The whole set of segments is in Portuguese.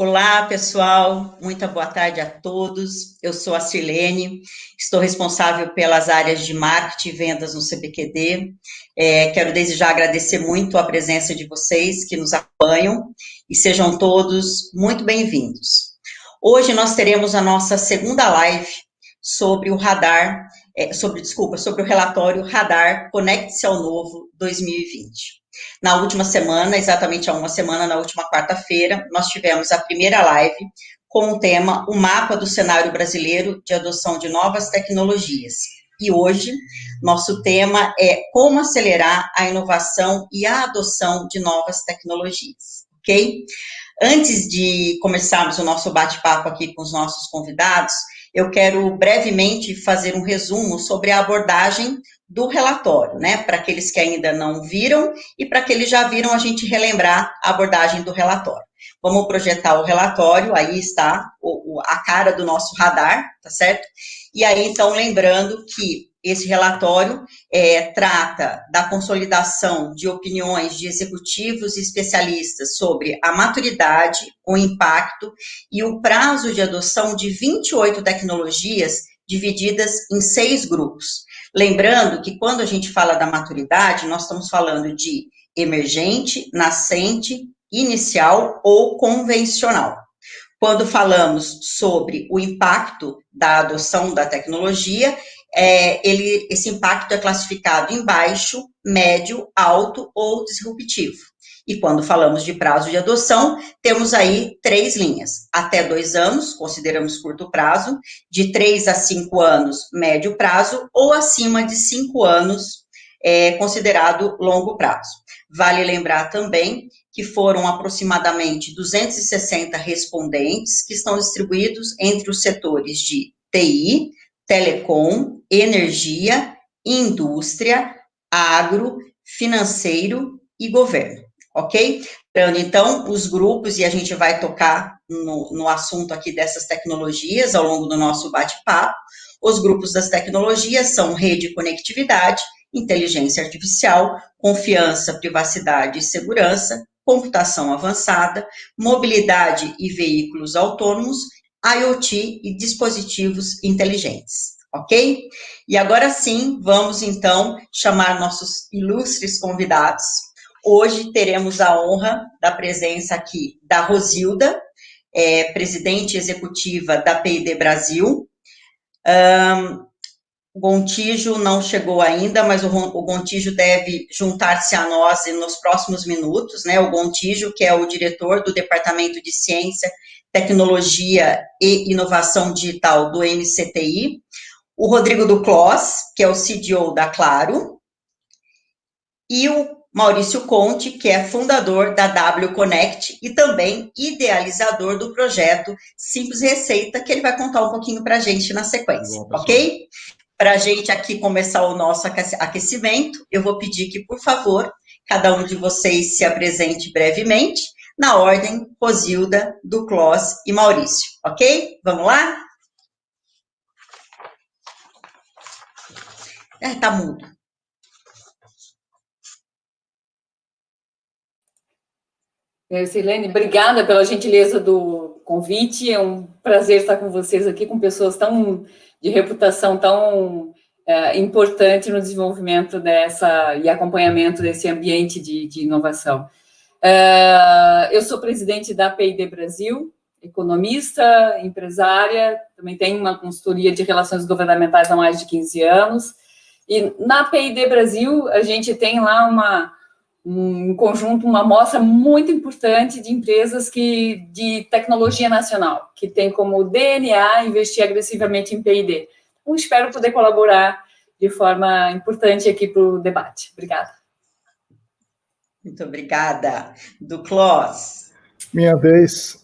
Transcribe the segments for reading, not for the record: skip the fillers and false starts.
Olá, pessoal, muita boa tarde a todos. Eu sou a Sirlene, estou responsável pelas áreas de marketing e vendas no CPQD. Quero desde já agradecer muito a presença de vocês que nos acompanham e sejam todos muito bem-vindos. Hoje nós teremos a nossa segunda live sobre o radar, sobre o relatório Radar Conecte-se ao Novo 2020. Na última semana, exatamente há uma semana, na última quarta-feira, nós tivemos a primeira live com o tema O Mapa do Cenário Brasileiro de Adoção de Novas Tecnologias. E hoje, nosso tema é como acelerar a inovação e a adoção de novas tecnologias, ok? Antes de começarmos o nosso bate-papo aqui com os nossos convidados, eu quero brevemente fazer um resumo sobre a abordagem do relatório, né, para aqueles que ainda não viram e para aqueles que já viram, a gente relembrar a abordagem do relatório. Vamos projetar o relatório, aí está a cara do nosso radar, tá certo? E aí, então, lembrando que esse relatório trata da consolidação de opiniões de executivos e especialistas sobre a maturidade, o impacto e o prazo de adoção de 28 tecnologias divididas em 6 grupos. Lembrando que quando a gente fala da maturidade, nós estamos falando de emergente, nascente, inicial ou convencional. Quando falamos sobre o impacto da adoção da tecnologia, esse impacto é classificado em baixo, médio, alto ou disruptivo. E quando falamos de prazo de adoção, temos aí 3 linhas. Até 2 anos, consideramos curto prazo, de 3 a 5 anos, médio prazo, ou acima de 5 anos, considerado longo prazo. Vale lembrar também que foram aproximadamente 260 respondentes que estão distribuídos entre os setores de TI, telecom, energia, indústria, agro, financeiro e governo, ok? Então, os grupos, e a gente vai tocar no assunto aqui dessas tecnologias ao longo do nosso bate-papo, os grupos das tecnologias são rede e conectividade, inteligência artificial, confiança, privacidade e segurança, computação avançada, mobilidade e veículos autônomos, IoT e dispositivos inteligentes, ok? E agora sim, vamos então chamar nossos ilustres convidados. Hoje teremos a honra da presença aqui da Rosilda, presidente executiva da P&D Brasil. O Gontijo não chegou ainda, mas o Gontijo deve juntar-se a nós nos próximos minutos, né? O Gontijo, que é o diretor do Departamento de Ciência, Tecnologia e Inovação Digital do MCTI. O Rodrigo Duclos, que é o CDO da Claro. E o Maurício Conte, que é fundador da W Connect e também idealizador do projeto Simples Receita, que ele vai contar um pouquinho para a gente na sequência, ok? Para a gente aqui começar o nosso aquecimento, eu vou pedir que, por favor, cada um de vocês se apresente brevemente, na ordem Rosilda, Duclos e Maurício, ok? Vamos lá? Tá mudo. Sirlene, obrigada pela gentileza do convite, é um prazer estar com vocês aqui, com pessoas de reputação tão importante no desenvolvimento e acompanhamento desse ambiente de inovação. Eu sou presidente da P&D Brasil, economista, empresária, também tenho uma consultoria de relações governamentais há mais de 15 anos, e na P&D Brasil a gente tem lá um conjunto, uma amostra muito importante de empresas de tecnologia nacional, que tem como DNA investir agressivamente em P&D. Então, espero poder colaborar de forma importante aqui para o debate. Obrigada. Muito obrigada. Duclos. Minha vez.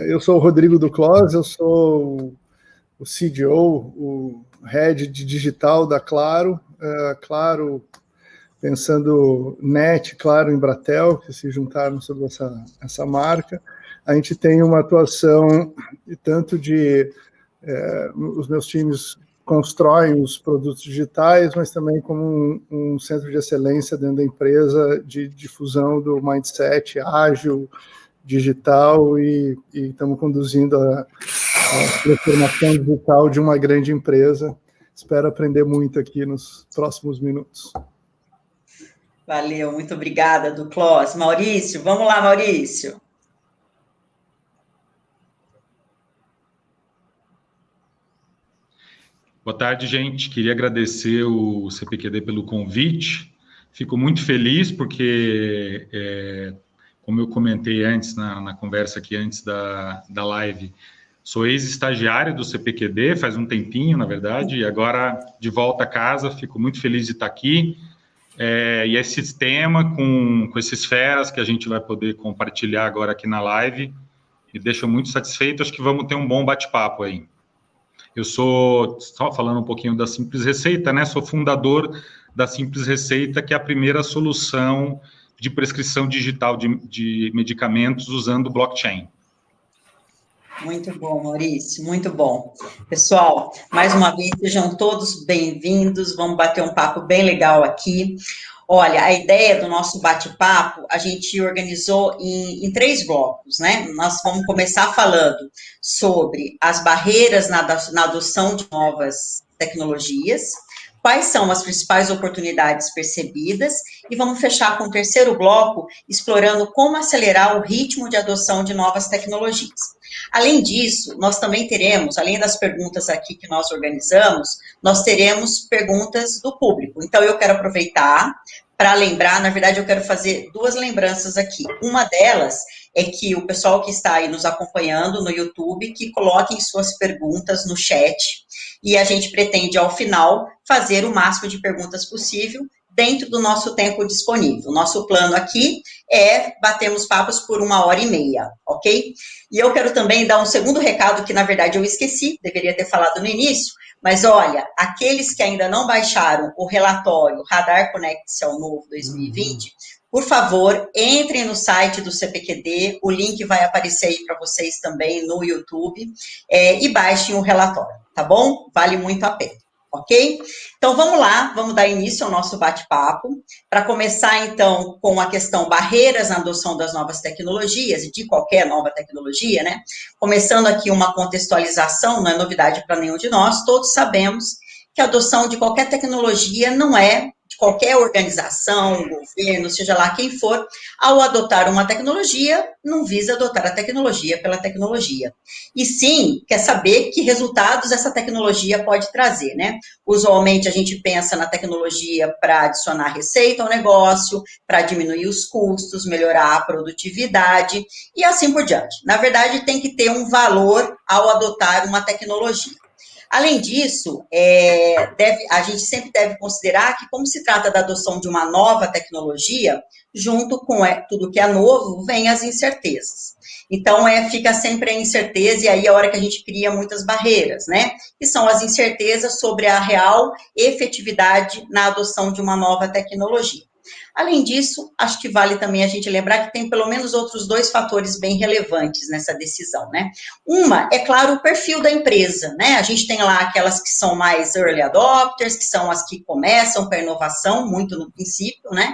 Eu sou o Rodrigo Duclos, eu sou o CDO, o Head de Digital da Claro. Claro, pensando NET, Claro, Embratel, que se juntaram sobre essa marca. A gente tem uma atuação tanto os meus times constroem os produtos digitais, mas também como um centro de excelência dentro da empresa de difusão do mindset ágil, digital e estamos conduzindo a transformação digital de uma grande empresa. Espero aprender muito aqui nos próximos minutos. Valeu, muito obrigada, Duclos. Maurício, vamos lá, Maurício. Boa tarde, gente. Queria agradecer o CPQD pelo convite. Fico muito feliz porque, como eu comentei antes, na conversa aqui antes da live, sou ex-estagiário do CPQD, faz um tempinho, na verdade, e agora, de volta a casa, fico muito feliz de estar aqui. E esse tema, com esses feras que a gente vai poder compartilhar agora aqui na live, me deixa muito satisfeito. Acho que vamos ter um bom bate-papo aí. Eu sou, só falando um pouquinho da Simples Receita, né? Sou fundador da Simples Receita, que é a primeira solução de prescrição digital de medicamentos usando blockchain. Muito bom, Maurício, muito bom. Pessoal, mais uma vez, sejam todos bem-vindos, vamos bater um papo bem legal aqui. Olha, a ideia do nosso bate-papo, a gente organizou em 3 blocos, né? Nós vamos começar falando sobre as barreiras na adoção de novas tecnologias, quais são as principais oportunidades percebidas, e vamos fechar com o 3º bloco, explorando como acelerar o ritmo de adoção de novas tecnologias. Além disso, nós também teremos, além das perguntas aqui que nós organizamos, nós teremos perguntas do público. Então, eu quero aproveitar para lembrar, na verdade, eu quero fazer 2 lembranças aqui. Uma delas é que o pessoal que está aí nos acompanhando no YouTube, que coloquem suas perguntas no chat, e a gente pretende, ao final, fazer o máximo de perguntas possível dentro do nosso tempo disponível. Nosso plano aqui é batermos papos por 1h30, ok? E eu quero também dar um segundo recado que, na verdade, eu esqueci, deveria ter falado no início, mas olha, aqueles que ainda não baixaram o relatório Radar Connect Cell Novo 2020, por favor, entrem no site do CPQD, o link vai aparecer aí para vocês também no YouTube, e baixem o relatório, tá bom? Vale muito a pena. Ok? Então, vamos lá, vamos dar início ao nosso bate-papo. Para começar, então, com a questão barreiras na adoção das novas tecnologias, e de qualquer nova tecnologia, né? Começando aqui uma contextualização, não é novidade para nenhum de nós, todos sabemos que a adoção de qualquer tecnologia não é de qualquer organização, governo, seja lá quem for, ao adotar uma tecnologia, não visa adotar a tecnologia pela tecnologia. E sim, quer saber que resultados essa tecnologia pode trazer, né? Usualmente a gente pensa na tecnologia para adicionar receita ao negócio, para diminuir os custos, melhorar a produtividade e assim por diante. Na verdade, tem que ter um valor ao adotar uma tecnologia. Além disso, a gente sempre deve considerar que, como se trata da adoção de uma nova tecnologia, junto com tudo que é novo, vem as incertezas. Então, fica sempre a incerteza, e aí é a hora que a gente cria muitas barreiras, né? Que são as incertezas sobre a real efetividade na adoção de uma nova tecnologia. Além disso, acho que vale também a gente lembrar que tem pelo menos outros 2 fatores bem relevantes nessa decisão, né? Uma, é claro, o perfil da empresa, né? A gente tem lá aquelas que são mais early adopters, que são as que começam com a inovação, muito no princípio, né?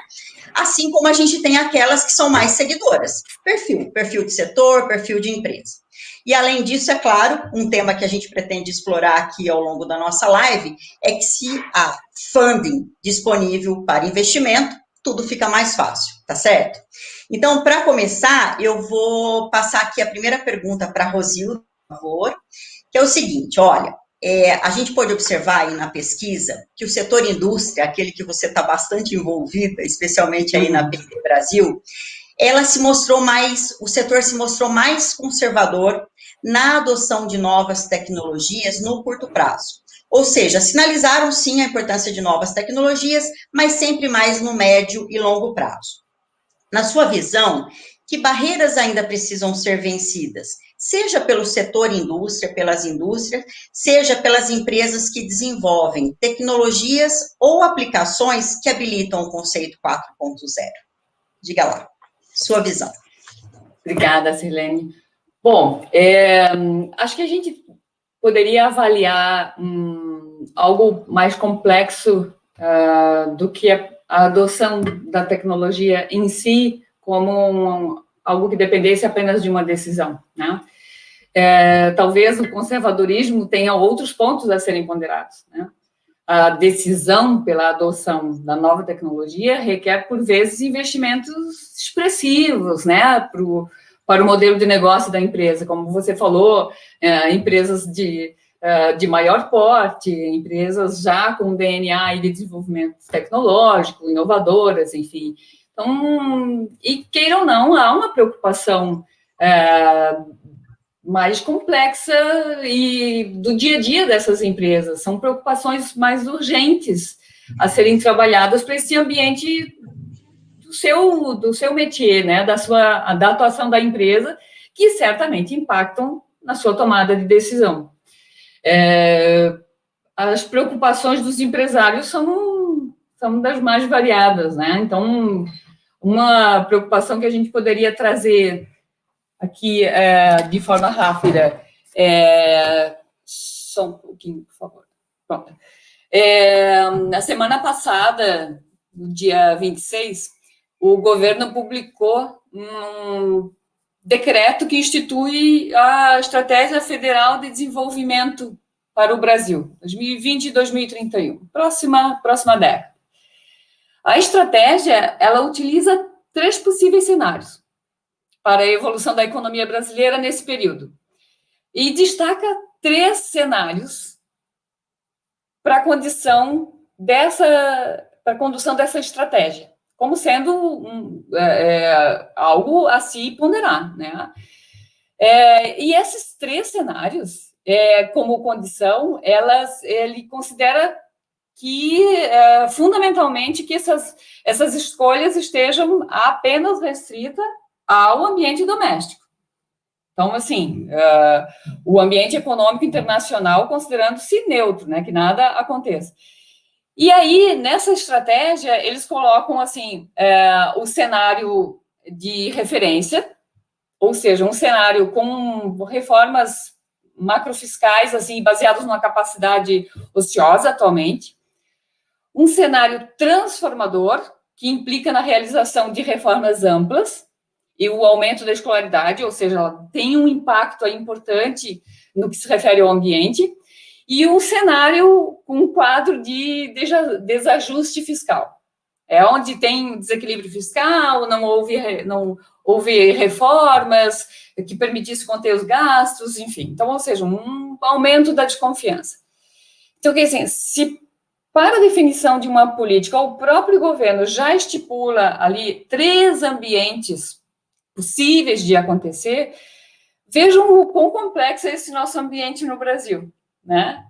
Assim como a gente tem aquelas que são mais seguidoras. Perfil de setor, perfil de empresa. E, além disso, é claro, um tema que a gente pretende explorar aqui ao longo da nossa live é que se há funding disponível para investimento, tudo fica mais fácil, tá certo? Então, para começar, eu vou passar aqui a primeira pergunta para a Rosilda, por favor, que é o seguinte, olha, a gente pode observar aí na pesquisa que o setor indústria, aquele que você está bastante envolvida, especialmente aí na PD Brasil, o setor se mostrou mais conservador na adoção de novas tecnologias no curto prazo. Ou seja, sinalizaram sim a importância de novas tecnologias, mas sempre mais no médio e longo prazo. Na sua visão, que barreiras ainda precisam ser vencidas? Seja pelo setor indústria, pelas indústrias, seja pelas empresas que desenvolvem tecnologias ou aplicações que habilitam o conceito 4.0. Diga lá, sua visão. Obrigada, Sirlene. Bom, acho que a gente poderia avaliar algo mais complexo do que a adoção da tecnologia em si, como algo que dependesse apenas de uma decisão, né? Talvez o conservadorismo tenha outros pontos a serem ponderados, né? A decisão pela adoção da nova tecnologia requer, por vezes, investimentos expressivos, né, para o modelo de negócio da empresa. Como você falou, empresas de maior porte, empresas já com DNA de desenvolvimento tecnológico, inovadoras, enfim. Então, e queira ou não, há uma preocupação mais complexa e do dia a dia dessas empresas. São preocupações mais urgentes a serem trabalhadas para esse ambiente do seu métier, né, da atuação da empresa, que certamente impactam na sua tomada de decisão. As preocupações dos empresários são das mais variadas, né? Então, uma preocupação que a gente poderia trazer aqui de forma rápida. Só um pouquinho, por favor. Pronto. Na semana passada, no dia 26, o governo publicou um decreto que institui a Estratégia Federal de Desenvolvimento para o Brasil, 2020 e 2031, próxima década. A estratégia, ela utiliza 3 possíveis cenários para a evolução da economia brasileira nesse período. E destaca 3 cenários para a condução dessa estratégia, como sendo algo a se ponderar, né? E esses 3 cenários, como condição, ele considera que, fundamentalmente, que essas escolhas estejam apenas restritas ao ambiente doméstico. Então, assim, o ambiente econômico internacional considerando-se neutro, né, que nada aconteça. E aí, nessa estratégia, eles colocam, assim, o cenário de referência, ou seja, um cenário com reformas macrofiscais, assim, baseados numa capacidade ociosa atualmente, um cenário transformador, que implica na realização de reformas amplas e o aumento da escolaridade, ou seja, ela tem um impacto importante no que se refere ao ambiente, e um cenário com um quadro de desajuste fiscal. Onde tem desequilíbrio fiscal, não houve reformas que permitissem conter os gastos, enfim. Então, ou seja, um aumento da desconfiança. Então, assim, se para a definição de uma política, o próprio governo já estipula ali 3 ambientes possíveis de acontecer, vejam o quão complexo é esse nosso ambiente no Brasil, né?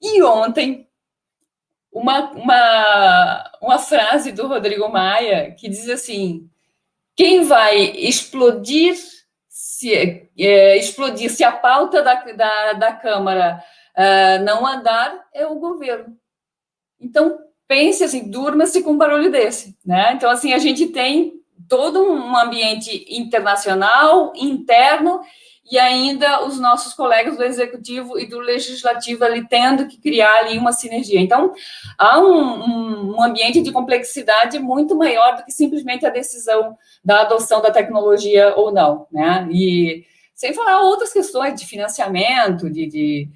E ontem, uma frase do Rodrigo Maia que diz assim: quem vai explodir se a pauta da Câmara não andar é o governo. Então, pense assim, durma-se com um barulho desse, né? Então, assim, a gente tem todo um ambiente internacional, interno, e ainda os nossos colegas do Executivo e do Legislativo ali tendo que criar ali uma sinergia. Então, há um ambiente de complexidade muito maior do que simplesmente a decisão da adoção da tecnologia ou não, né? E sem falar outras questões de financiamento, de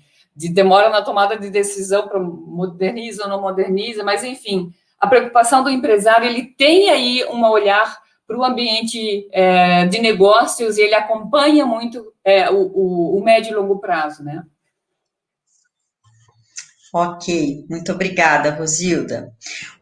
demora na tomada de decisão para moderniza ou não moderniza, mas, enfim, a preocupação do empresário, ele tem aí um olhar para o ambiente de negócios e ele acompanha muito o médio e longo prazo, né? Ok, muito obrigada, Rosilda.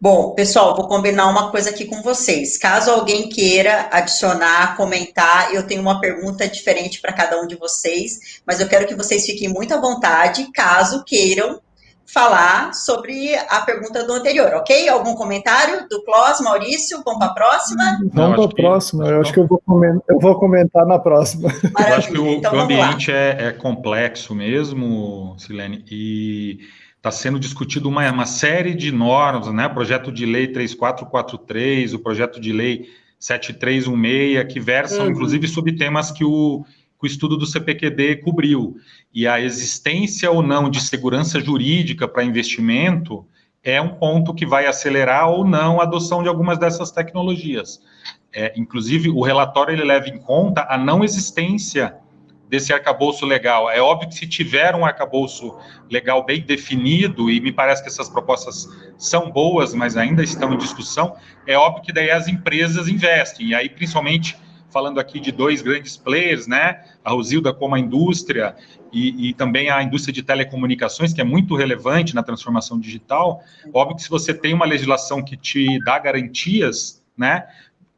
Bom, pessoal, vou combinar uma coisa aqui com vocês. Caso alguém queira adicionar, comentar, eu tenho uma pergunta diferente para cada um de vocês, mas eu quero que vocês fiquem muito à vontade, caso queiram falar sobre a pergunta do anterior, ok? Algum comentário do Clós, Maurício? Vamos para a próxima? Vamos para a próxima, eu acho que eu vou comentar na próxima. Maravilha. Eu acho que o ambiente é complexo mesmo, Silene, e está sendo discutido uma série de normas, né? O projeto de lei 3443, o projeto de lei 7316, que versam, inclusive, sobre temas que o estudo do CPQD cobriu. E a existência ou não de segurança jurídica para investimento é um ponto que vai acelerar ou não a adoção de algumas dessas tecnologias. Inclusive, o relatório ele leva em conta a não existência desse arcabouço legal. É óbvio que se tiver um arcabouço legal bem definido, e me parece que essas propostas são boas, mas ainda estão em discussão, é óbvio que daí as empresas investem, e aí principalmente falando aqui de dois grandes players, né, a Rosilda como a indústria e também a indústria de telecomunicações, que é muito relevante na transformação digital. Óbvio que se você tem uma legislação que te dá garantias, né,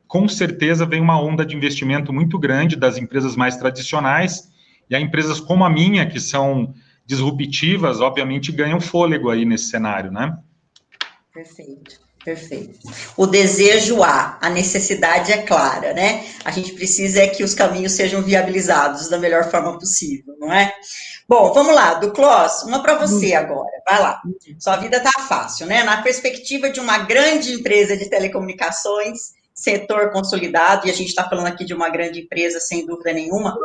com certeza vem uma onda de investimento muito grande das empresas mais tradicionais, e as empresas como a minha, que são disruptivas, obviamente ganham fôlego aí nesse cenário, né? Perfeito, perfeito. O desejo há, a necessidade é clara, né? A gente precisa que os caminhos sejam viabilizados da melhor forma possível, não é? Bom, vamos lá, Duclos, uma para você agora, vai lá. Sua vida tá fácil, né? Na perspectiva de uma grande empresa de telecomunicações, setor consolidado, e a gente está falando aqui de uma grande empresa, sem dúvida nenhuma,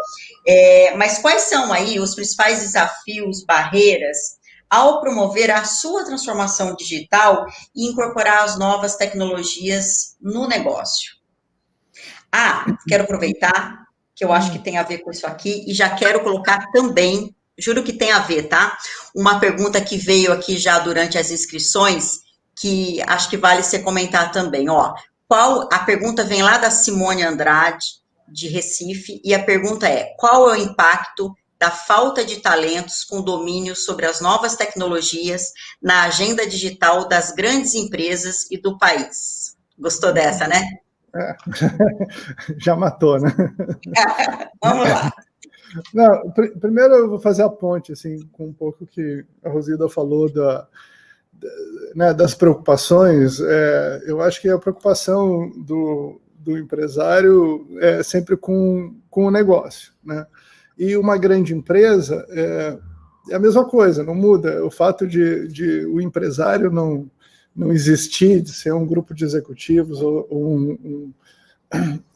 mas quais são aí os principais desafios, barreiras, ao promover a sua transformação digital e incorporar as novas tecnologias no negócio? Quero aproveitar, que eu acho que tem a ver com isso aqui, e já quero colocar também, juro que tem a ver, tá? Uma pergunta que veio aqui já durante as inscrições, que acho que vale você comentar também, ó. A pergunta vem lá da Simone Andrade, de Recife, e a pergunta é: qual é o impacto da falta de talentos com domínio sobre as novas tecnologias na agenda digital das grandes empresas e do país? Gostou dessa, né? Já matou, né? Vamos lá. Não, primeiro eu vou fazer a ponte, assim, com um pouco que a Rosilda falou das preocupações. Eu acho que a preocupação do empresário é sempre com o negócio, né? E uma grande empresa é a mesma coisa, não muda. O fato de o empresário não existir, de ser um grupo de executivos ou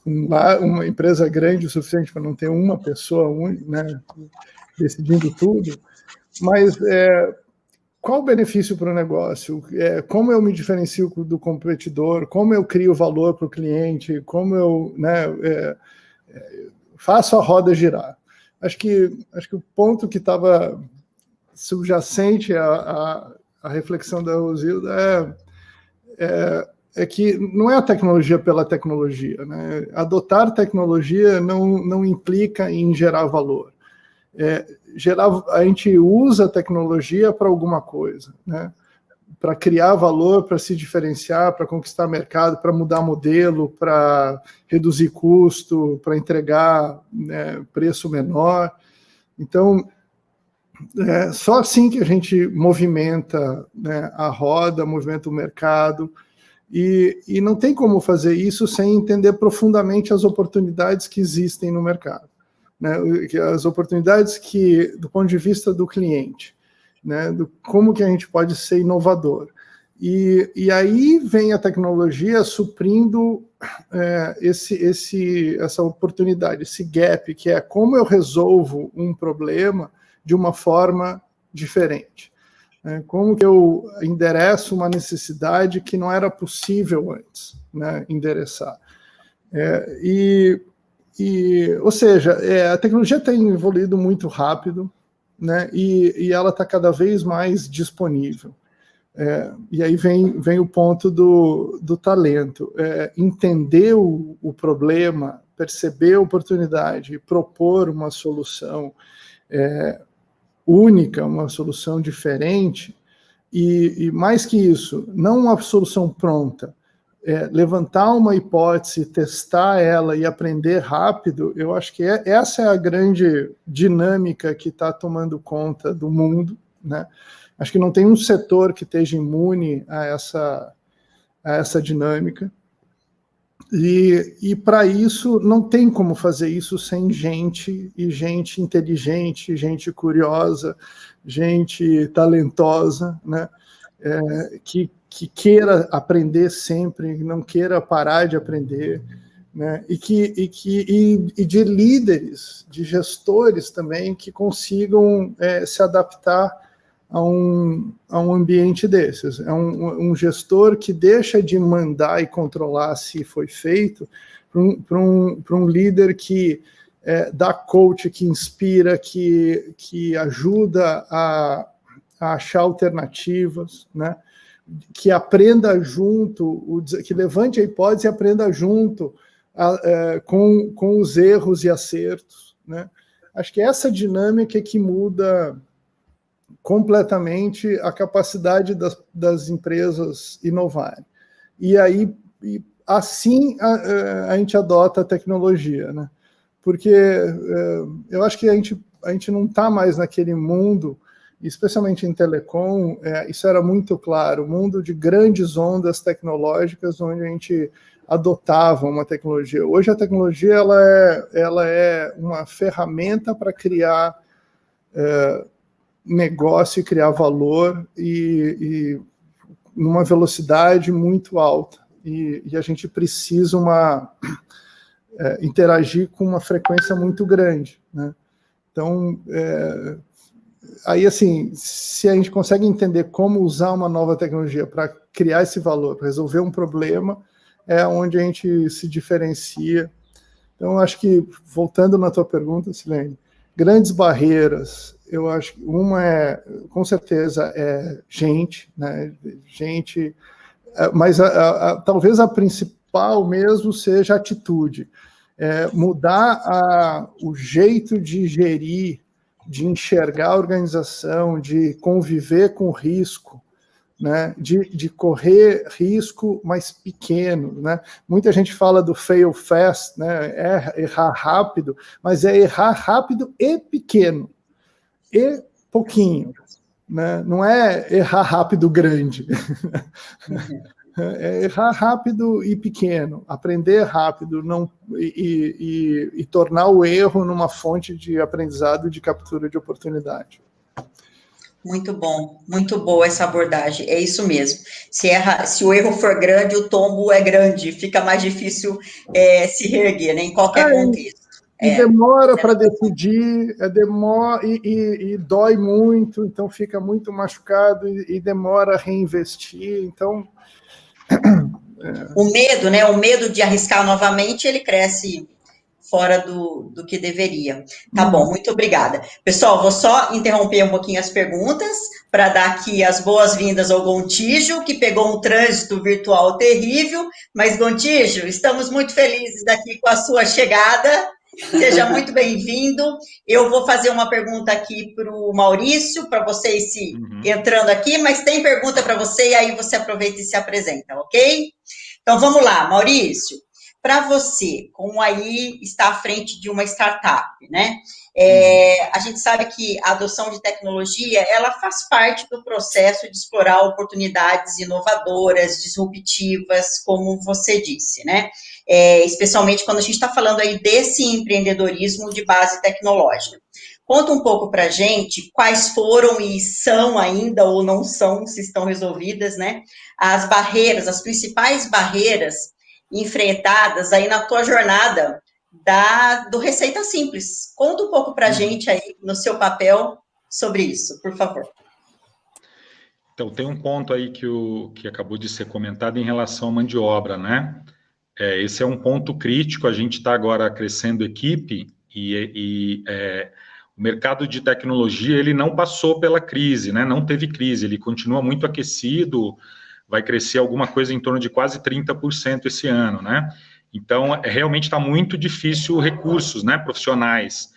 uma empresa grande o suficiente para não ter uma pessoa única, né, decidindo tudo, mas qual o benefício para o negócio? Como eu me diferencio do competidor? Como eu crio valor para o cliente? Como eu faço a roda girar? Acho que o ponto que estava subjacente à reflexão da Rosilda é que não é a tecnologia pela tecnologia, né? Adotar tecnologia não implica em gerar valor. A gente usa a tecnologia para alguma coisa, né? Para criar valor, para se diferenciar, para conquistar mercado, para mudar modelo, para reduzir custo, para entregar, né, preço menor. Então, só assim que a gente movimenta, né, a roda, movimenta o mercado, e não tem como fazer isso sem entender profundamente as oportunidades que existem no mercado, né? As oportunidades que, do ponto de vista do cliente, né, como que a gente pode ser inovador. E aí vem a tecnologia suprindo essa oportunidade, esse gap, que é como eu resolvo um problema de uma forma diferente. Como que eu endereço uma necessidade que não era possível antes, né, endereçar. Ou seja, a tecnologia tem evoluído muito rápido, né, e ela está cada vez mais disponível. E aí vem o ponto do talento. Entender o problema, perceber a oportunidade, propor uma solução única, uma solução diferente, e mais que isso, não uma solução pronta, levantar uma hipótese, testar ela e aprender rápido. Eu acho que essa é a grande dinâmica que está tomando conta do mundo, né? Acho que não tem um setor que esteja imune a essa dinâmica. E para isso, não tem como fazer isso sem gente inteligente, gente curiosa, gente talentosa, né? Que queira aprender sempre, não queira parar de aprender, né? E de líderes, de gestores também, que consigam se adaptar a um ambiente desses. É um gestor que deixa de mandar e controlar se foi feito para um líder que dá coach, que inspira, que ajuda a achar alternativas, né? Que aprenda junto, que levante a hipótese e aprenda junto com os erros e acertos, né? Acho que essa dinâmica é que muda completamente a capacidade das empresas inovarem. E aí, assim, a gente adota a tecnologia, né? Porque eu acho que a gente não está mais naquele mundo, especialmente em telecom, isso era muito claro, mundo de grandes ondas tecnológicas, onde a gente adotava uma tecnologia. Hoje a tecnologia ela é uma ferramenta para criar negócio e criar valor e numa velocidade muito alta. E a gente precisa interagir com uma frequência muito grande, né? Então, aí, assim, se a gente consegue entender como usar uma nova tecnologia para criar esse valor, para resolver um problema, é onde a gente se diferencia. Então, acho que, voltando na tua pergunta, Silene, grandes barreiras, eu acho que uma com certeza, gente, né? Gente, mas talvez a principal mesmo seja a atitude. Mudar o jeito de gerir, de enxergar a organização, de conviver com risco, né? De correr risco mais pequeno, né? Muita gente fala do fail fast, né? Errar rápido, mas errar rápido e pequeno, e pouquinho, né? Não é errar rápido grande. Errar rápido e pequeno, aprender rápido e tornar o erro numa fonte de aprendizado e de captura de oportunidade. Muito bom, muito boa essa abordagem, é isso mesmo. Se o erro for grande, o tombo é grande, fica mais difícil se reerguer, né, em qualquer contexto. E demora para decidir, e dói muito, então fica muito machucado e demora a reinvestir, então... O medo, né? O medo de arriscar novamente, ele cresce fora do que deveria. Tá bom, muito obrigada. Pessoal, vou só interromper um pouquinho as perguntas para dar aqui as boas-vindas ao Gontijo, que pegou um trânsito virtual terrível, mas Gontijo, estamos muito felizes aqui com a sua chegada. Seja muito bem-vindo. Eu vou fazer uma pergunta aqui para o Maurício, para vocês entrando aqui, mas tem pergunta para você e aí você aproveita e se apresenta, ok? Então, vamos lá, Maurício. Para você, como aí está à frente de uma startup, né? A gente sabe que a adoção de tecnologia, ela faz parte do processo de explorar oportunidades inovadoras, disruptivas, como você disse, né? Especialmente quando a gente está falando aí desse empreendedorismo de base tecnológica. Conta um pouco para a gente quais foram e são ainda, ou não são, se estão resolvidas, né? As barreiras, as principais barreiras enfrentadas aí na tua jornada do Receita Simples. Conta um pouco para a gente aí, no seu papel, sobre isso, por favor. Então, tem um ponto aí que acabou de ser comentado em relação à mão de obra, né? Esse é um ponto crítico, a gente está agora crescendo equipe o mercado de tecnologia, ele não passou pela crise, né? Não teve crise, ele continua muito aquecido, vai crescer alguma coisa em torno de quase 30% esse ano, né? Então, realmente está muito difícil recursos, né, profissionais.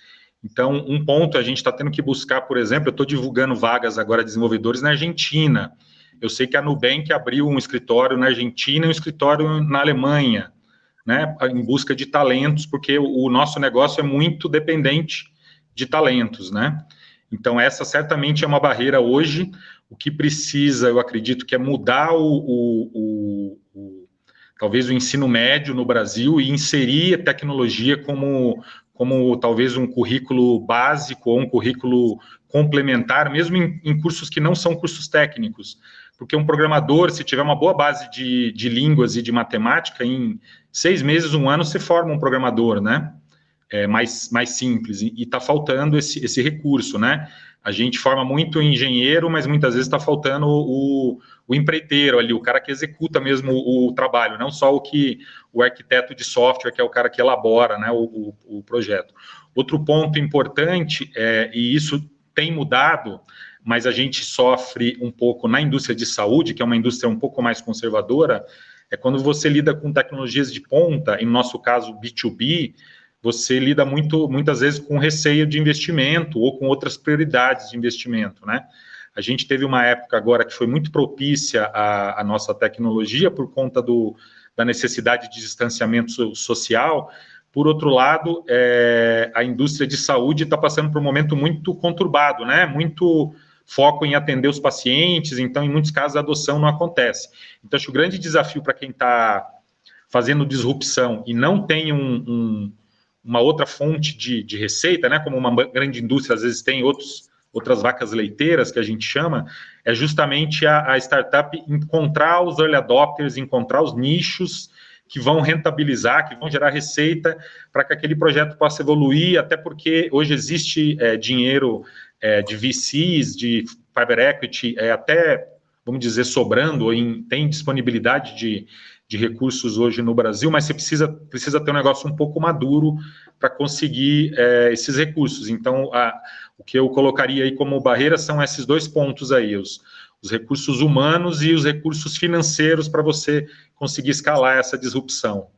Então, um ponto a gente está tendo que buscar, por exemplo, eu estou divulgando vagas agora de desenvolvedores na Argentina. Eu sei que a Nubank abriu um escritório na Argentina e um escritório na Alemanha, né, em busca de talentos, porque o nosso negócio é muito dependente de talentos, né? Então, essa certamente é uma barreira hoje. O que precisa, eu acredito, que é mudar talvez o ensino médio no Brasil e inserir a tecnologia como talvez um currículo básico ou um currículo complementar, mesmo em cursos que não são cursos técnicos. Porque um programador, se tiver uma boa base de línguas e de matemática, em 6 meses, 1 ano, você forma um programador, né? mais simples, e está faltando esse recurso, né? A gente forma muito engenheiro, mas muitas vezes está faltando o empreiteiro ali, o cara que executa mesmo o trabalho, não só o arquiteto de software, que é o cara que elabora, né, o projeto. Outro ponto importante, e isso tem mudado, mas a gente sofre um pouco na indústria de saúde, que é uma indústria um pouco mais conservadora, é quando você lida com tecnologias de ponta, em nosso caso B2B, você lida muitas vezes com receio de investimento ou com outras prioridades de investimento, né? A gente teve uma época agora que foi muito propícia à nossa tecnologia por conta da necessidade de distanciamento social. Por outro lado, a indústria de saúde está passando por um momento muito conturbado, né? Muito foco em atender os pacientes, então, em muitos casos, a adoção não acontece. Então, acho que o grande desafio para quem está fazendo disrupção e não tem uma outra fonte de receita, né, como uma grande indústria às vezes tem outras vacas leiteiras, que a gente chama, é justamente a startup encontrar os early adopters, encontrar os nichos que vão rentabilizar, que vão gerar receita para que aquele projeto possa evoluir, até porque hoje existe dinheiro de VCs, de private equity, até, vamos dizer, sobrando, tem disponibilidade de recursos hoje no Brasil, mas você precisa ter um negócio um pouco maduro para conseguir esses recursos. Então, o que eu colocaria aí como barreira são esses dois pontos aí, os recursos humanos e os recursos financeiros para você conseguir escalar essa disrupção.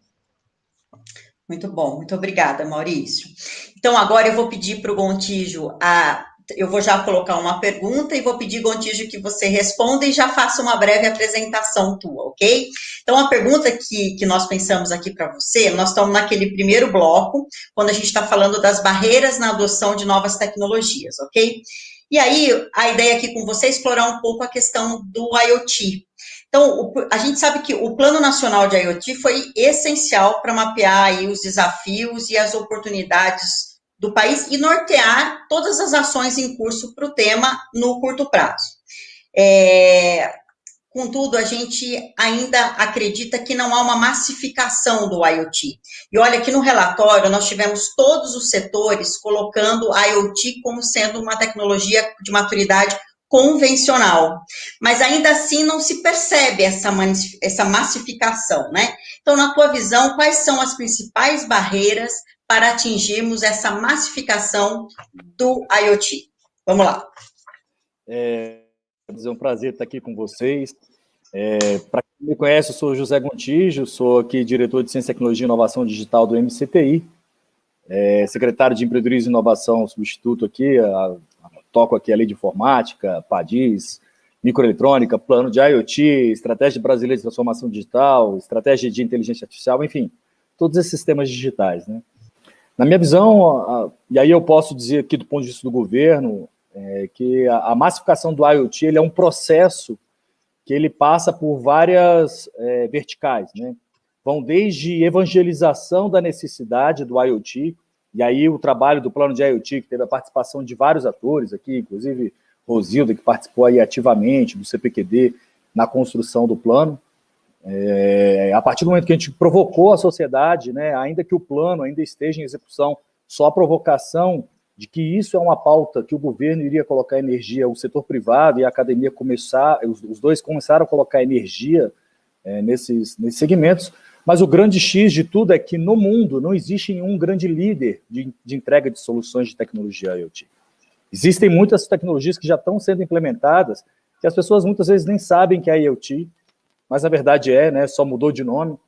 Muito bom, muito obrigada, Maurício. Então, agora eu vou pedir para o Gontijo eu vou já colocar uma pergunta e vou pedir, Gontijo, que você responda e já faça uma breve apresentação tua, ok? Então, a pergunta que nós pensamos aqui para você, nós estamos naquele primeiro bloco, quando a gente está falando das barreiras na adoção de novas tecnologias, ok? E aí, a ideia aqui com você é explorar um pouco a questão do IoT. Então, a gente sabe que o Plano Nacional de IoT foi essencial para mapear aí os desafios e as oportunidades do país e nortear todas as ações em curso para o tema no curto prazo. Contudo, a gente ainda acredita que não há uma massificação do IoT. E olha que no relatório nós tivemos todos os setores colocando a IoT como sendo uma tecnologia de maturidade convencional, mas ainda assim não se percebe essa massificação, né? Então, na tua visão, quais são as principais barreiras para atingirmos essa massificação do IoT? Vamos lá. É um prazer estar aqui com vocês. Para quem me conhece, eu sou José Gontijo, sou aqui diretor de Ciência, Tecnologia e Inovação Digital do MCTI, secretário de Empreendedorismo e Inovação, substituto aqui, toco aqui a Lei de Informática, PADIS, Microeletrônica, Plano de IoT, Estratégia Brasileira de Transformação Digital, Estratégia de Inteligência Artificial, enfim, todos esses sistemas digitais, né? Na minha visão, e aí eu posso dizer aqui do ponto de vista do governo, que a massificação do IoT ele é um processo que ele passa por várias verticais, né? Vão desde evangelização da necessidade do IoT, e aí o trabalho do plano de IoT, que teve a participação de vários atores aqui, inclusive Rosilda, que participou aí ativamente do CPQD na construção do plano. A partir do momento que a gente provocou a sociedade, né, ainda que o plano ainda esteja em execução, só a provocação de que isso é uma pauta que o governo iria colocar energia, o setor privado e a academia os dois começaram a colocar energia nesses segmentos, mas o grande X de tudo é que no mundo não existe nenhum grande líder de entrega de soluções de tecnologia IoT. Existem muitas tecnologias que já estão sendo implementadas, que as pessoas muitas vezes nem sabem que é IoT, mas a verdade né, só mudou de nome,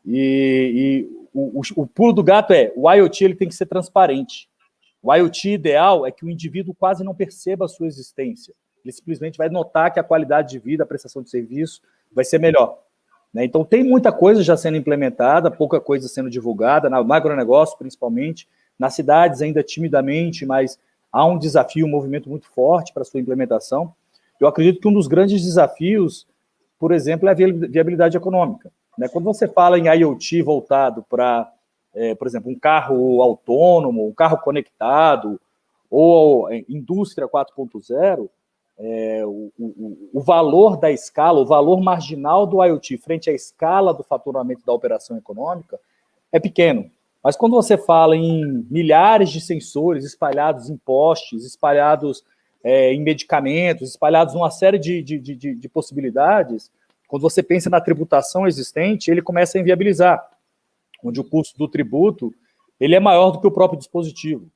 e o pulo do gato o IoT ele tem que ser transparente. O IoT ideal é que o indivíduo quase não perceba a sua existência, ele simplesmente vai notar que a qualidade de vida, a prestação de serviço vai ser melhor. Então, tem muita coisa já sendo implementada, pouca coisa sendo divulgada, no agronegócio, principalmente, nas cidades ainda timidamente, mas há um desafio, um movimento muito forte para a sua implementação. Eu acredito que um dos grandes desafios, por exemplo, é a viabilidade econômica. Quando você fala em IoT voltado para, por exemplo, um carro autônomo, um carro conectado, ou indústria 4.0, o valor da escala, o valor marginal do IoT frente à escala do faturamento da operação econômica é pequeno. Mas quando você fala em milhares de sensores espalhados em postes, espalhados em medicamentos, espalhados numa série de possibilidades, quando você pensa na tributação existente, ele começa a inviabilizar, onde o custo do tributo ele é maior do que o próprio dispositivo.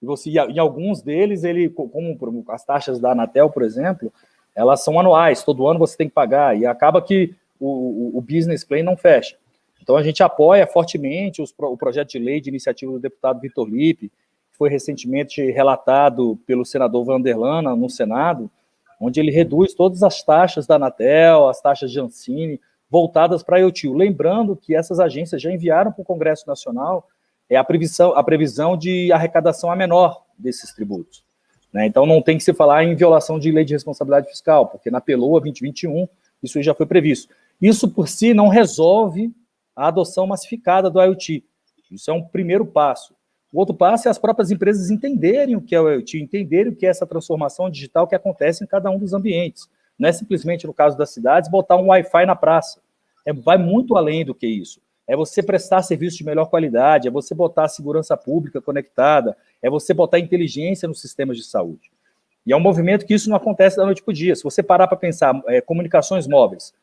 E você, em alguns deles, ele, como as taxas da Anatel, por exemplo, elas são anuais, todo ano você tem que pagar, e acaba que o business plan não fecha. Então, a gente apoia fortemente o projeto de lei de iniciativa do deputado Vitor Lippe, que foi recentemente relatado pelo senador Vanderlana no Senado, onde ele reduz todas as taxas da Anatel, as taxas de Ancine, voltadas para a IoT. Lembrando que essas agências já enviaram para o Congresso Nacional a previsão de arrecadação a menor desses tributos. Né? Então, não tem que se falar em violação de lei de responsabilidade fiscal, porque na PELOA 2021 isso já foi previsto. Isso, por si, não resolve a adoção massificada do IoT. Isso é um primeiro passo. O outro passo é as próprias empresas entenderem o que é o IoT, entenderem o que é essa transformação digital que acontece em cada um dos ambientes. Não é simplesmente, no caso das cidades, botar um Wi-Fi na praça. Vai muito além do que isso. É você prestar serviço de melhor qualidade, é você botar a segurança pública conectada, é você botar inteligência nos sistemas de saúde. E é um movimento que isso não acontece da noite para o dia. Se você parar para pensar, comunicações móveis,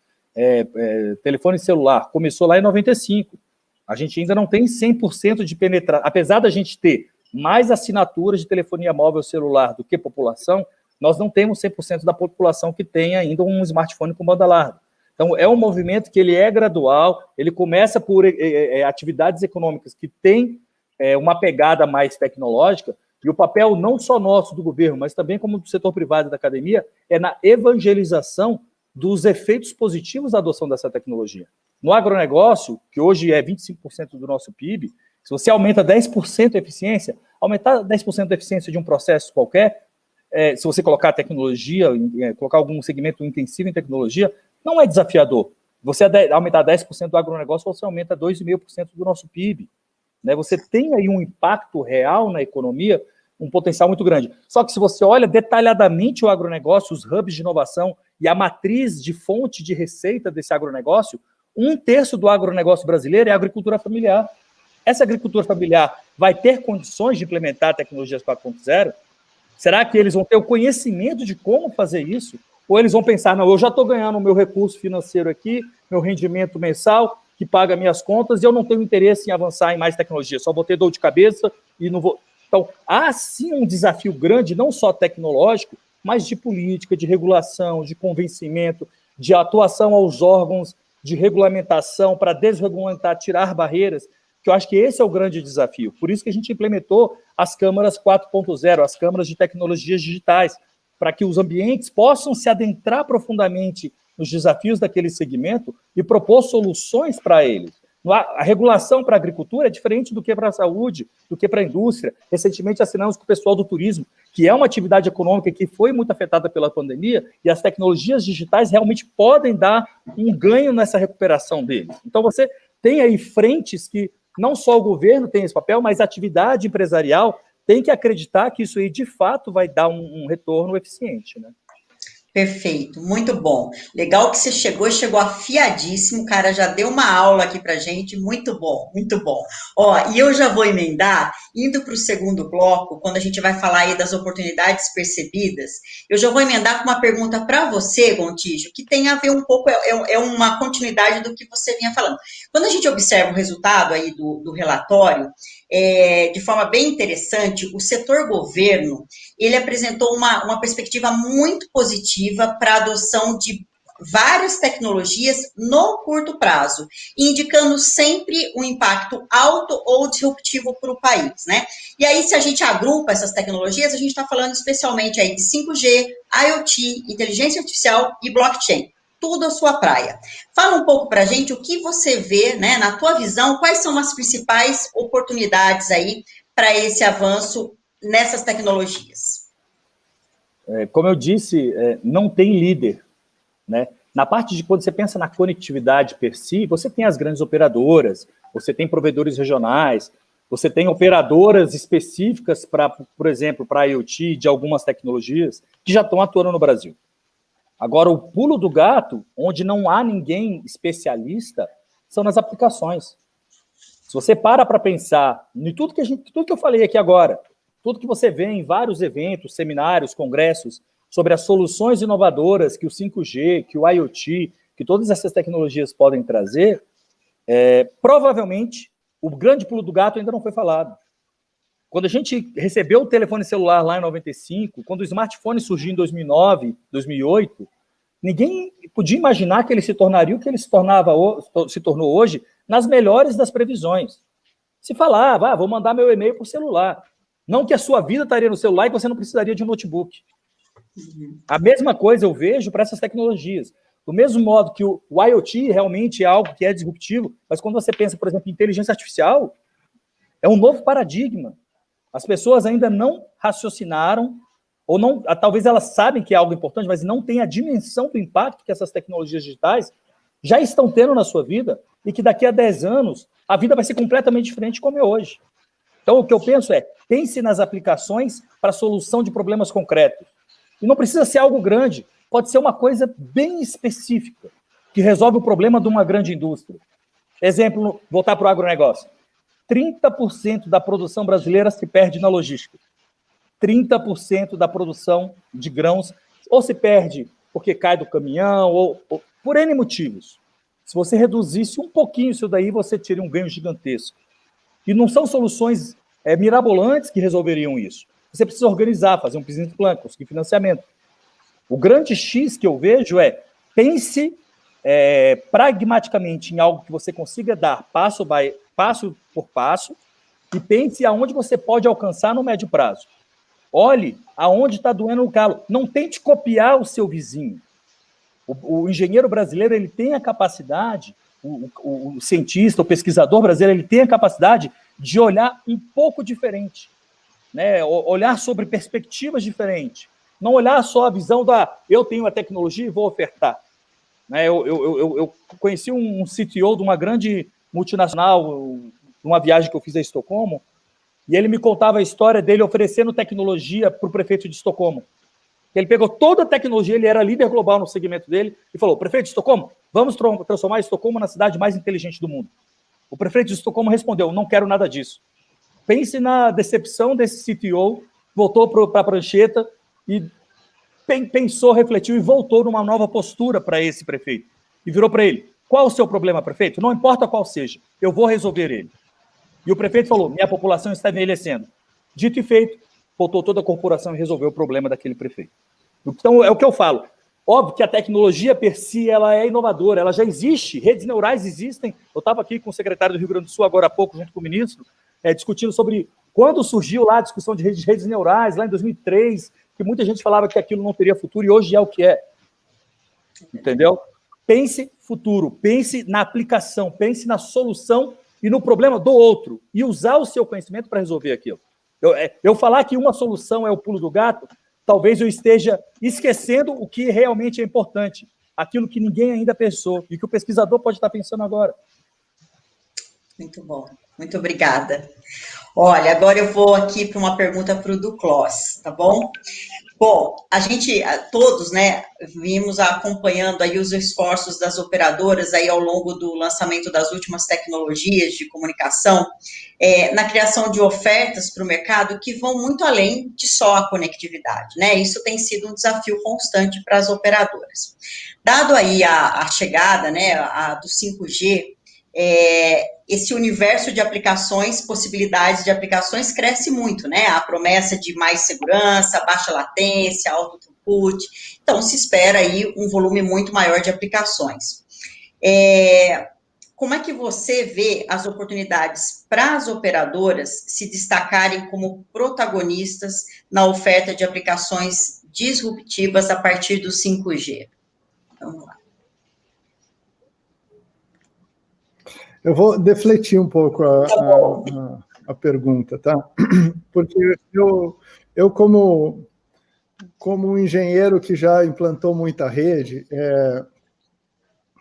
telefone celular, começou lá em 95. A gente ainda não tem 100% de penetração. Apesar da gente ter mais assinaturas de telefonia móvel celular do que população, nós não temos 100% da população que tem ainda um smartphone com banda larga. Então, é um movimento que ele é gradual, ele começa por atividades econômicas que têm uma pegada mais tecnológica, e o papel não só nosso do governo, mas também como do setor privado e da academia, é na evangelização dos efeitos positivos da adoção dessa tecnologia. No agronegócio, que hoje é 25% do nosso PIB, se você aumenta 10% a eficiência, aumentar 10% da eficiência de um processo qualquer, se você colocar tecnologia, colocar algum segmento intensivo em tecnologia, não é desafiador. Você aumentar 10% do agronegócio, você aumenta 2,5% do nosso PIB. Né? Você tem aí um impacto real na economia, um potencial muito grande. Só que se você olha detalhadamente o agronegócio, os hubs de inovação e a matriz de fonte de receita desse agronegócio, 1/3 do agronegócio brasileiro é a agricultura familiar. Essa agricultura familiar vai ter condições de implementar tecnologias 4.0? Será que eles vão ter o conhecimento de como fazer isso? Ou eles vão pensar, não, eu já estou ganhando o meu recurso financeiro aqui, meu rendimento mensal, que paga minhas contas, e eu não tenho interesse em avançar em mais tecnologia, só vou ter dor de cabeça e não vou... Então, há sim um desafio grande, não só tecnológico, mas de política, de regulação, de convencimento, de atuação aos órgãos de regulamentação para desregulamentar, tirar barreiras, que eu acho que esse é o grande desafio. Por isso que a gente implementou as câmaras 4.0, as câmaras de tecnologias digitais, para que os ambientes possam se adentrar profundamente nos desafios daquele segmento e propor soluções para eles. A regulação para a agricultura é diferente do que para a saúde, do que para a indústria. Recentemente assinamos com o pessoal do turismo, que é uma atividade econômica que foi muito afetada pela pandemia, e as tecnologias digitais realmente podem dar um ganho nessa recuperação deles. Então, você tem aí frentes que não só o governo tem esse papel, mas a atividade empresarial tem que acreditar que isso aí, de fato, vai dar um retorno eficiente, né? Perfeito, muito bom. Legal que você chegou afiadíssimo, o cara já deu uma aula aqui pra gente, muito bom, muito bom. Ó, e eu já vou emendar, indo para o segundo bloco, quando a gente vai falar aí das oportunidades percebidas, eu já vou emendar com uma pergunta para você, Gontijo, que tem a ver um pouco, é uma continuidade do que você vinha falando. Quando a gente observa o resultado aí do relatório, de forma bem interessante, o setor governo, ele apresentou uma perspectiva muito positiva para a adoção de várias tecnologias no curto prazo, indicando sempre um impacto alto ou disruptivo para o país, né? E aí, se a gente agrupa essas tecnologias, a gente está falando especialmente aí de 5G, IoT, inteligência artificial e blockchain. Tudo a sua praia. Fala um pouco para a gente o que você vê, né, na tua visão, quais são as principais oportunidades aí para esse avanço nessas tecnologias. Como eu disse, não tem líder, né? Na parte de quando você pensa na conectividade per si, você tem as grandes operadoras, você tem provedores regionais, você tem operadoras específicas para, por exemplo, para IoT de algumas tecnologias que já estão atuando no Brasil. Agora, o pulo do gato, onde não há ninguém especialista, são nas aplicações. Se você para pensar em tudo que eu falei aqui agora, tudo que você vê em vários eventos, seminários, congressos, sobre as soluções inovadoras que o 5G, que o IoT, que todas essas tecnologias podem trazer, provavelmente o grande pulo do gato ainda não foi falado. Quando a gente recebeu o telefone celular lá em 95, quando o smartphone surgiu em 2009, 2008, ninguém podia imaginar que ele se tornaria o que ele se tornou hoje nas melhores das previsões. Se falava, vou mandar meu e-mail por celular. Não que a sua vida estaria no celular e você não precisaria de um notebook. A mesma coisa eu vejo para essas tecnologias. Do mesmo modo que o IoT realmente é algo que é disruptivo, mas quando você pensa, por exemplo, em inteligência artificial, é um novo paradigma. As pessoas ainda não raciocinaram, ou não, talvez elas sabem que é algo importante, mas não têm a dimensão do impacto que essas tecnologias digitais já estão tendo na sua vida, e que daqui a 10 anos a vida vai ser completamente diferente como é hoje. Então, o que eu penso pense nas aplicações para a solução de problemas concretos. E não precisa ser algo grande, pode ser uma coisa bem específica, que resolve o problema de uma grande indústria. Exemplo, voltar para o agronegócio. 30% da produção brasileira se perde na logística. 30% da produção de grãos ou se perde porque cai do caminhão, ou por N motivos. Se você reduzisse um pouquinho isso daí, você teria um ganho gigantesco. E não são soluções mirabolantes que resolveriam isso. Você precisa organizar, fazer um business plan, conseguir financiamento. O grande X que eu vejo pense pragmaticamente em algo que você consiga dar passo por passo e pense aonde você pode alcançar no médio prazo. Olhe aonde está doendo o calo. Não tente copiar o seu vizinho. O engenheiro brasileiro ele tem a capacidade, o cientista, o pesquisador brasileiro, ele tem a capacidade de olhar um pouco diferente, né? Olhar sobre perspectivas diferentes. Não olhar só a visão eu tenho a tecnologia e vou ofertar. Né? Eu conheci um CTO de uma grande multinacional, numa viagem que eu fiz a Estocolmo, e ele me contava a história dele oferecendo tecnologia para o prefeito de Estocolmo. Ele pegou toda a tecnologia, ele era líder global no segmento dele, e falou, prefeito de Estocolmo, vamos transformar Estocolmo na cidade mais inteligente do mundo. O prefeito de Estocolmo respondeu, não quero nada disso. Pense na decepção desse CTO, voltou para a prancheta e pensou, refletiu e voltou numa nova postura para esse prefeito. E virou para ele, qual o seu problema, prefeito? Não importa qual seja, eu vou resolver ele. E o prefeito falou, minha população está envelhecendo. Dito e feito, voltou toda a corporação e resolveu o problema daquele prefeito. Então, é o que eu falo. Óbvio que a tecnologia, per si, ela é inovadora, ela já existe, redes neurais existem. Eu estava aqui com o secretário do Rio Grande do Sul, agora há pouco, junto com o ministro, discutindo sobre quando surgiu lá a discussão de redes neurais, lá em 2003, que muita gente falava que aquilo não teria futuro, e hoje é o que é. Entendeu? Pense futuro, pense na aplicação, pense na solução e no problema do outro, e usar o seu conhecimento para resolver aquilo. Eu falar que uma solução é o pulo do gato, talvez eu esteja esquecendo o que realmente é importante, aquilo que ninguém ainda pensou, e que o pesquisador pode estar pensando agora. Muito bom, muito obrigada. Olha, agora eu vou aqui para uma pergunta para o Duclos, tá bom? Bom, a gente, todos, né, vimos acompanhando aí os esforços das operadoras aí ao longo do lançamento das últimas tecnologias de comunicação, na criação de ofertas para o mercado que vão muito além de só a conectividade, né? Isso tem sido um desafio constante para as operadoras. Dado aí a chegada, né, do 5G, esse universo de aplicações, possibilidades de aplicações cresce muito, né? A promessa de mais segurança, baixa latência, alto throughput, então se espera aí um volume muito maior de aplicações. Como é que você vê as oportunidades para as operadoras se destacarem como protagonistas na oferta de aplicações disruptivas a partir do 5G? Vamos lá. Eu vou defletir um pouco a pergunta, tá? Porque eu como um engenheiro que já implantou muita rede,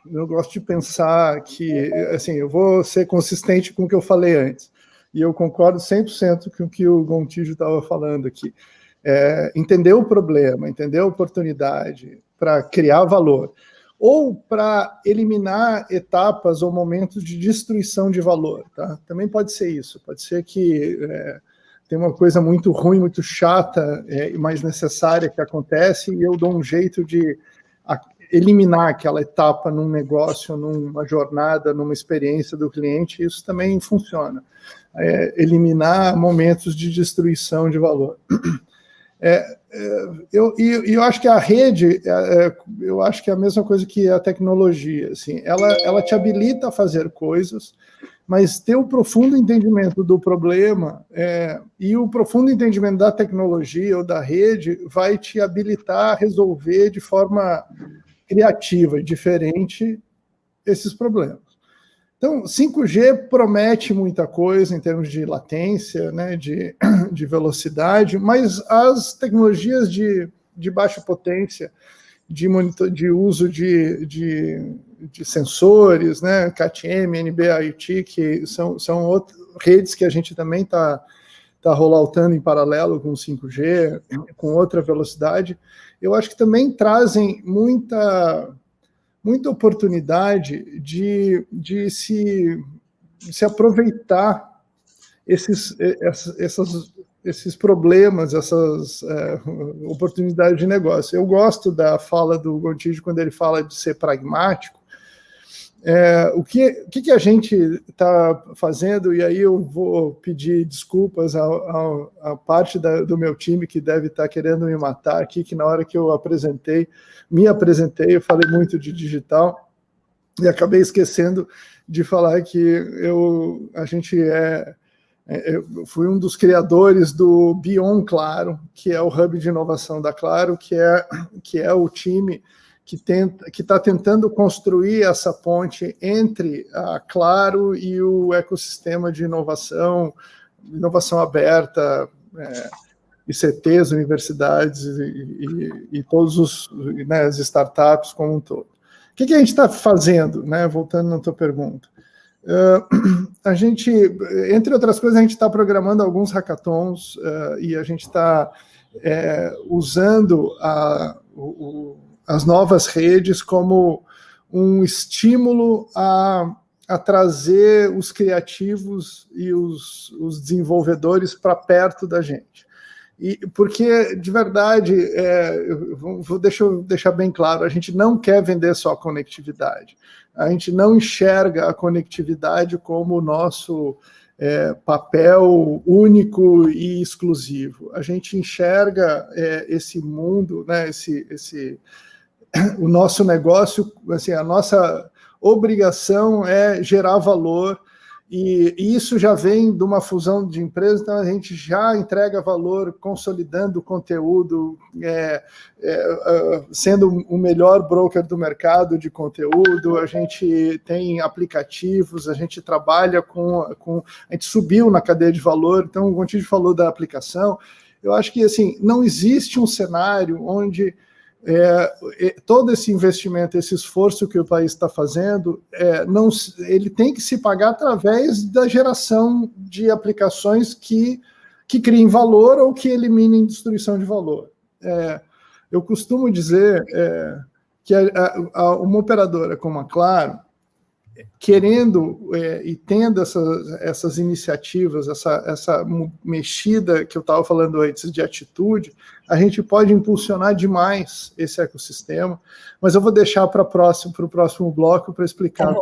eu gosto de pensar que, assim, eu vou ser consistente com o que eu falei antes, e eu concordo 100% com o que o Gontijo estava falando aqui. Entender o problema, entender a oportunidade para criar valor. ou para eliminar etapas ou momentos de destruição de valor. Tá? Também pode ser isso, pode ser que tem uma coisa muito ruim, muito chata, mas necessária que acontece, e eu dou um jeito de eliminar aquela etapa num negócio, numa jornada, numa experiência do cliente. Isso também funciona. Eliminar momentos de destruição de valor. Eu acho que a rede, eu acho que é a mesma coisa que a tecnologia, assim, ela te habilita a fazer coisas, mas ter o profundo entendimento do problema e o profundo entendimento da tecnologia ou da rede vai te habilitar a resolver de forma criativa e diferente esses problemas. Então, 5G promete muita coisa em termos de latência, né, de velocidade, mas as tecnologias de baixa potência, de uso de sensores, né, CAT-M, NB-IoT, que são outras redes que a gente também está rolloutando em paralelo com 5G, com outra velocidade, eu acho que também trazem muita oportunidade de se aproveitar esses problemas, essas oportunidades de negócio. Eu gosto da fala do Gontijo quando ele fala de ser pragmático. O que a gente está fazendo, e aí eu vou pedir desculpas à parte do meu time que deve estar querendo me matar aqui, que na hora que eu me apresentei, eu falei muito de digital e acabei esquecendo de falar que eu fui um dos criadores do Beyond Claro, que é o hub de inovação da Claro, que é o time que está tentando construir essa ponte entre a Claro e o ecossistema de inovação aberta, ICTs, universidades e todos as startups como um todo. O que a gente está fazendo, né? Voltando na tua pergunta. A gente, entre outras coisas, a gente está programando alguns hackathons e a gente está usando as novas redes como um estímulo a trazer os criativos e os desenvolvedores para perto da gente. Porque, de verdade, deixa eu deixar bem claro, a gente não quer vender só conectividade. A gente não enxerga a conectividade como o nosso papel único e exclusivo. A gente enxerga esse mundo, né, o nosso negócio, assim, a nossa obrigação é gerar valor, e isso já vem de uma fusão de empresas, então a gente já entrega valor consolidando o conteúdo, sendo o melhor broker do mercado de conteúdo. A gente tem aplicativos, a gente trabalha a gente subiu na cadeia de valor, então o Gontijo falou da aplicação. Eu acho que assim, não existe um cenário onde todo esse investimento, esse esforço que o país está fazendo, ele tem que se pagar através da geração de aplicações que criem valor ou que eliminem destruição de valor. Eu costumo dizer que uma operadora como a Claro, querendo e tendo essas iniciativas, essa mexida que eu estava falando antes de atitude, a gente pode impulsionar demais esse ecossistema, mas eu vou deixar para o próximo bloco para explicar.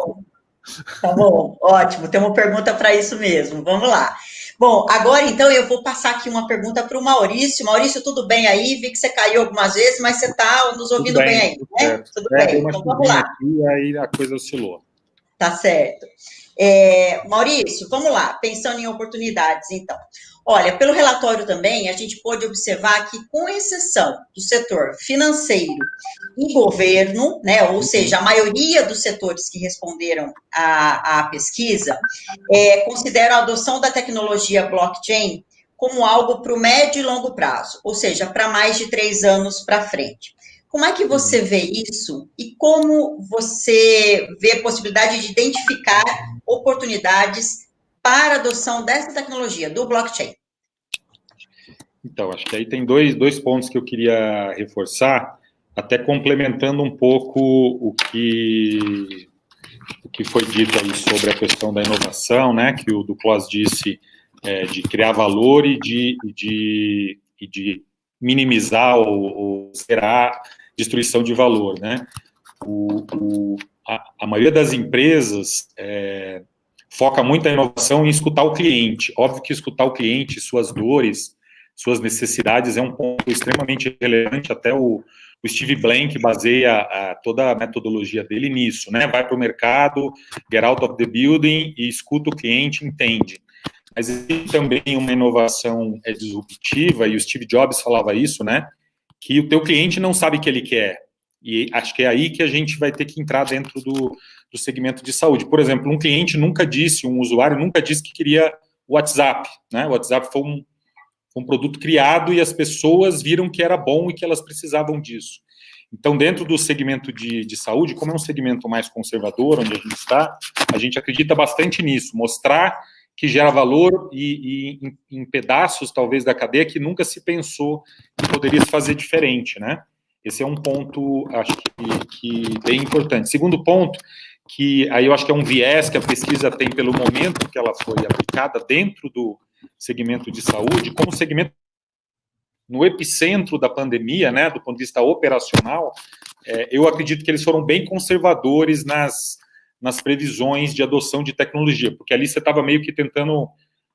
Tá bom, ótimo, tem uma pergunta para isso mesmo, vamos lá. Bom, agora então eu vou passar aqui uma pergunta para o Maurício. Maurício, tudo bem aí? Vi que você caiu algumas vezes, mas você está nos ouvindo bem aí, né? Tudo bem, então vamos lá. E aí a coisa oscilou. Tá certo. Maurício, vamos lá, pensando em oportunidades, então. Olha, pelo relatório também, a gente pôde observar que, com exceção do setor financeiro e governo, né, ou seja, a maioria dos setores que responderam à pesquisa, consideram a adoção da tecnologia blockchain como algo para o médio e longo prazo, ou seja, para mais de 3 anos para frente. Como é que você vê isso e como você vê a possibilidade de identificar oportunidades para a adoção dessa tecnologia, do blockchain? Então, acho que aí tem dois pontos que eu queria reforçar. até complementando um pouco o que foi dito aí sobre a questão da inovação, né, que o Duclos disse, de criar valor e de minimizar ou zerar destruição de valor, né? A maioria das empresas foca muito a inovação em escutar o cliente. Óbvio que escutar o cliente, suas dores, suas necessidades é um ponto extremamente relevante, até o Steve Blank baseia toda a metodologia dele nisso, né? Vai para o mercado, get out of the building e escuta o cliente, entende. Mas existe também uma inovação disruptiva, e o Steve Jobs falava isso, né? Que o teu cliente não sabe o que ele quer. E acho que é aí que a gente vai ter que entrar dentro do segmento de saúde. Por exemplo, um cliente nunca disse, um usuário nunca disse que queria o WhatsApp, né? O WhatsApp foi um produto criado e as pessoas viram que era bom e que elas precisavam disso. Então, dentro do segmento de saúde, como é um segmento mais conservador, onde a gente está, a gente acredita bastante nisso, mostrar que gera valor e em pedaços, talvez, da cadeia que nunca se pensou que poderia se fazer diferente, né? Esse é um ponto, acho que bem importante. Segundo ponto, que aí eu acho que é um viés que a pesquisa tem pelo momento que ela foi aplicada dentro do segmento de saúde, como segmento no epicentro da pandemia, né, do ponto de vista operacional, eu acredito que eles foram bem conservadores nas previsões de adoção de tecnologia, porque ali você estava meio que tentando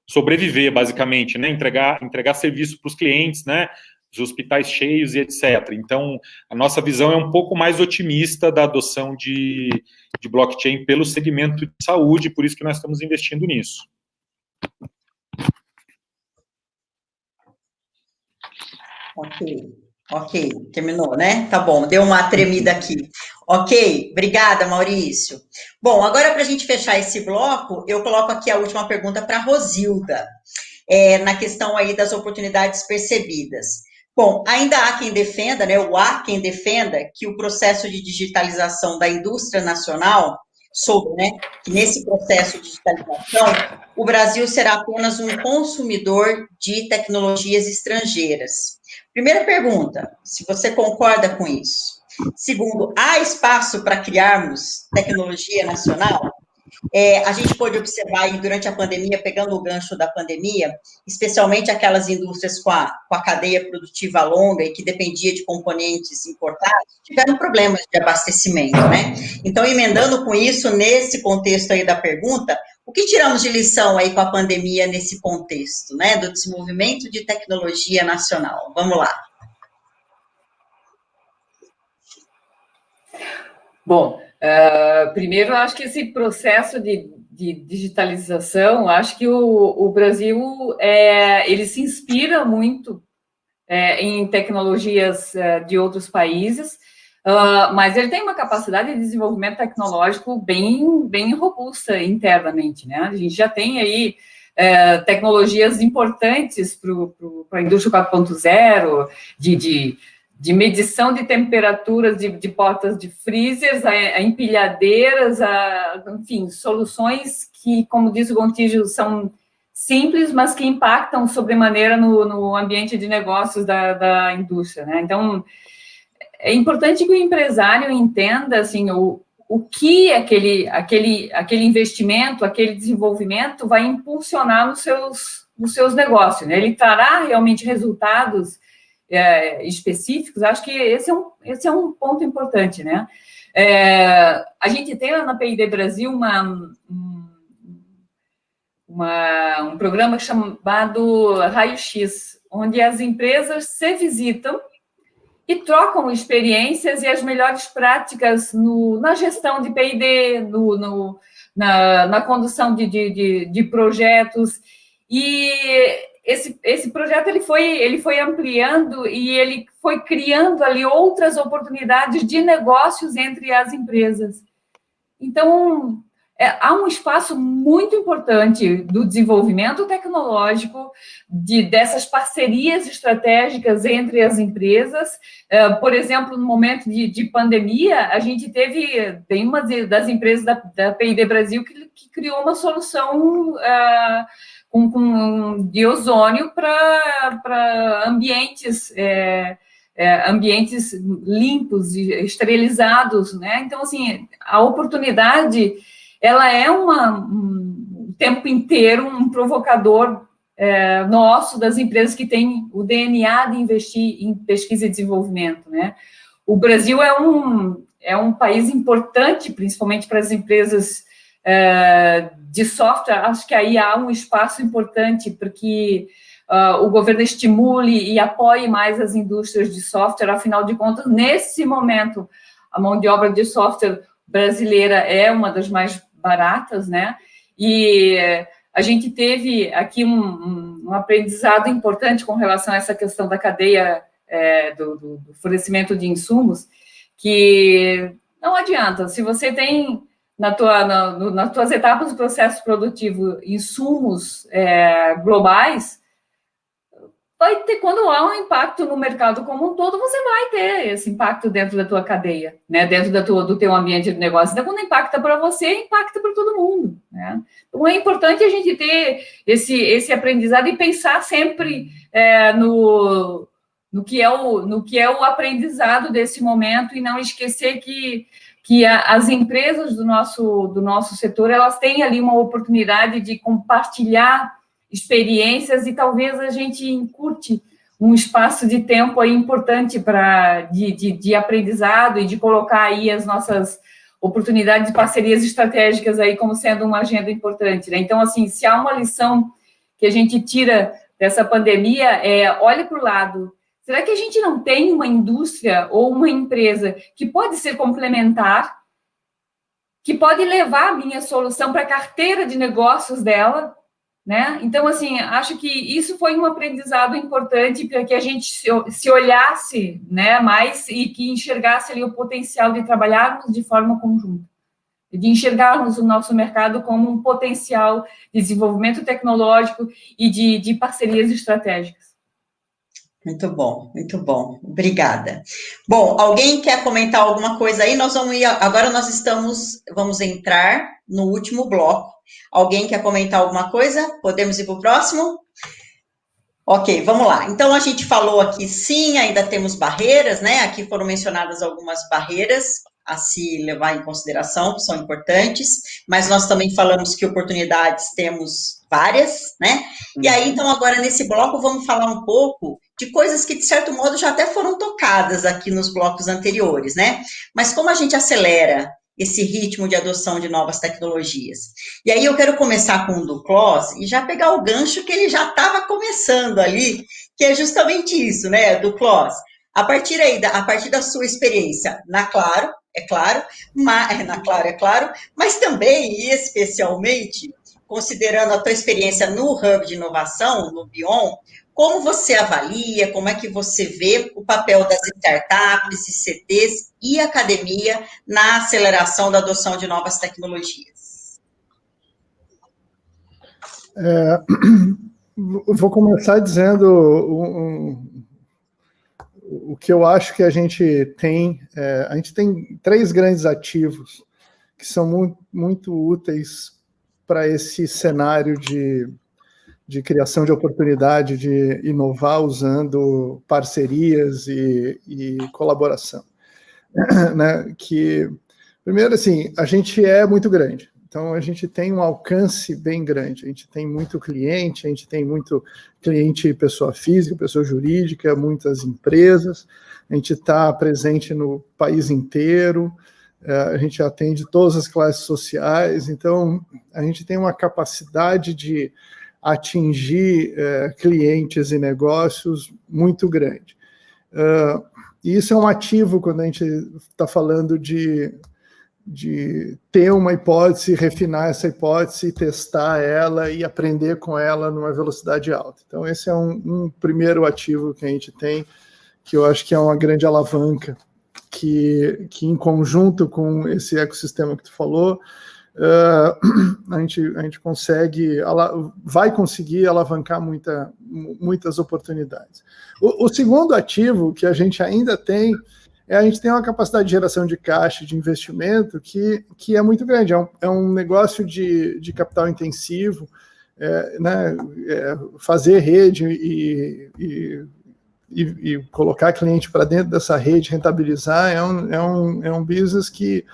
sobreviver, basicamente, né, entregar serviço para os clientes, né, os hospitais cheios e etc. Então, a nossa visão é um pouco mais otimista da adoção de blockchain pelo segmento de saúde, por isso que nós estamos investindo nisso. Ok, terminou, né? Tá bom, deu uma tremida aqui. Ok, obrigada, Maurício. Bom, agora para a gente fechar esse bloco, eu coloco aqui a última pergunta para a Rosilda, na questão aí das oportunidades percebidas. Bom, ainda há quem defenda, né, ou há quem defenda que o processo de digitalização da indústria nacional, né, que nesse processo de digitalização, o Brasil será apenas um consumidor de tecnologias estrangeiras. Primeira pergunta, se você concorda com isso. Segundo, há espaço para criarmos tecnologia nacional? A gente pôde observar aí durante a pandemia, pegando o gancho da pandemia, especialmente aquelas indústrias com a cadeia produtiva longa e que dependia de componentes importados, tiveram problemas de abastecimento, né? Então, emendando com isso, nesse contexto aí da pergunta, o que tiramos de lição aí com a pandemia nesse contexto, né, do desenvolvimento de tecnologia nacional? Vamos lá. Bom, primeiro, acho que esse processo de digitalização, acho que o Brasil, ele se inspira muito em tecnologias de outros países, mas ele tem uma capacidade de desenvolvimento tecnológico bem robusta internamente, né? A gente já tem aí tecnologias importantes para a indústria 4.0, de medição de temperaturas de portas de freezers, a empilhadeiras, enfim, soluções que, como diz o Gontijo, são simples, mas que impactam sobremaneira no ambiente de negócios da indústria, né? Então, é importante que o empresário entenda, assim, o que aquele investimento, aquele desenvolvimento vai impulsionar nos seus negócios, né? Ele trará realmente resultados específicos. Acho que esse é um ponto importante, né? A gente tem lá na PID Brasil um programa chamado Raio X, onde as empresas se visitam e trocam experiências e as melhores práticas na gestão de P&D, na condução de projetos. E esse projeto ele foi ampliando e ele foi criando ali outras oportunidades de negócios entre as empresas. Então, há um espaço muito importante do desenvolvimento tecnológico, dessas parcerias estratégicas entre as empresas. Por exemplo, no momento de pandemia, a gente tem uma das empresas da PID Brasil que criou uma solução de ozônio para ambientes ambientes limpos, esterilizados, né? Então, assim, a oportunidade, ela é o tempo inteiro um provocador nosso, das empresas que têm o DNA de investir em pesquisa e desenvolvimento, né? O Brasil é um país importante, principalmente para as empresas de software. Acho que aí há um espaço importante para que o governo estimule e apoie mais as indústrias de software. Afinal de contas, nesse momento, a mão de obra de software brasileira é uma das mais baratas, né? E a gente teve aqui um aprendizado importante com relação a essa questão da cadeia do fornecimento de insumos, que não adianta, se você tem nas tuas etapas do processo produtivo insumos globais, vai ter, quando há um impacto no mercado como um todo, você vai ter esse impacto dentro da tua cadeia, né? Dentro do teu ambiente de negócio. Então, quando impacta para você, impacta para todo mundo, né? Então, é importante a gente ter esse aprendizado e pensar sempre no que é o aprendizado desse momento, e não esquecer que as empresas do nosso setor, elas têm ali uma oportunidade de compartilhar experiências, e talvez a gente encurte um espaço de tempo aí importante de aprendizado e de colocar aí as nossas oportunidades de parcerias estratégicas aí como sendo uma agenda importante, né? Então, assim, se há uma lição que a gente tira dessa pandemia, olhe para o lado. Será que a gente não tem uma indústria ou uma empresa que pode ser complementar, que pode levar a minha solução para a carteira de negócios dela, né? Então, assim, acho que isso foi um aprendizado importante para que a gente se olhasse, né, mais, e que enxergasse ali o potencial de trabalharmos de forma conjunta, de enxergarmos o nosso mercado como um potencial de desenvolvimento tecnológico e de parcerias estratégicas. Muito bom, obrigada. Bom, alguém quer comentar alguma coisa aí? Agora vamos entrar no último bloco. Alguém quer comentar alguma coisa? Podemos ir para o próximo? Ok, vamos lá. Então, a gente falou aqui, sim, ainda temos barreiras, né? Aqui foram mencionadas algumas barreiras a se levar em consideração, que são importantes, mas nós também falamos que oportunidades temos várias, né? E aí, então, agora nesse bloco, vamos falar um pouco de coisas que, de certo modo, já até foram tocadas aqui nos blocos anteriores, né? Mas como a gente acelera esse ritmo de adoção de novas tecnologias? E aí eu quero começar com o do Clos e já pegar o gancho que ele já estava começando ali, que é justamente isso, né, do Clos. A partir da sua experiência na Claro, mas também e especialmente considerando a tua experiência no Hub de Inovação, no Bion, como você avalia, como é que você vê o papel das startups, ICTs e academia na aceleração da adoção de novas tecnologias? Vou começar dizendo o que eu acho que a gente tem. A gente tem 3 grandes ativos que são muito, muito úteis para esse cenário de criação de oportunidade, de inovar usando parcerias e colaboração. Né? Que, primeiro, assim, a gente é muito grande. Então, a gente tem um alcance bem grande. A gente tem muito cliente, a gente tem muito cliente pessoa física, pessoa jurídica, muitas empresas. A gente está presente no país inteiro. A gente atende todas as classes sociais. Então, a gente tem uma capacidade de atingir clientes e negócios muito grande. E isso é um ativo quando a gente está falando de ter uma hipótese, refinar essa hipótese, testar ela e aprender com ela numa velocidade alta. Então, esse é um primeiro ativo que a gente tem, que eu acho que é uma grande alavanca, que em conjunto com esse ecossistema que tu falou, a gente vai conseguir alavancar muitas oportunidades. O segundo ativo que a gente ainda tem a gente tem uma capacidade de geração de caixa, de investimento, que é muito grande. É um negócio de capital intensivo, né? Fazer rede e colocar cliente para dentro dessa rede, rentabilizar, é um business que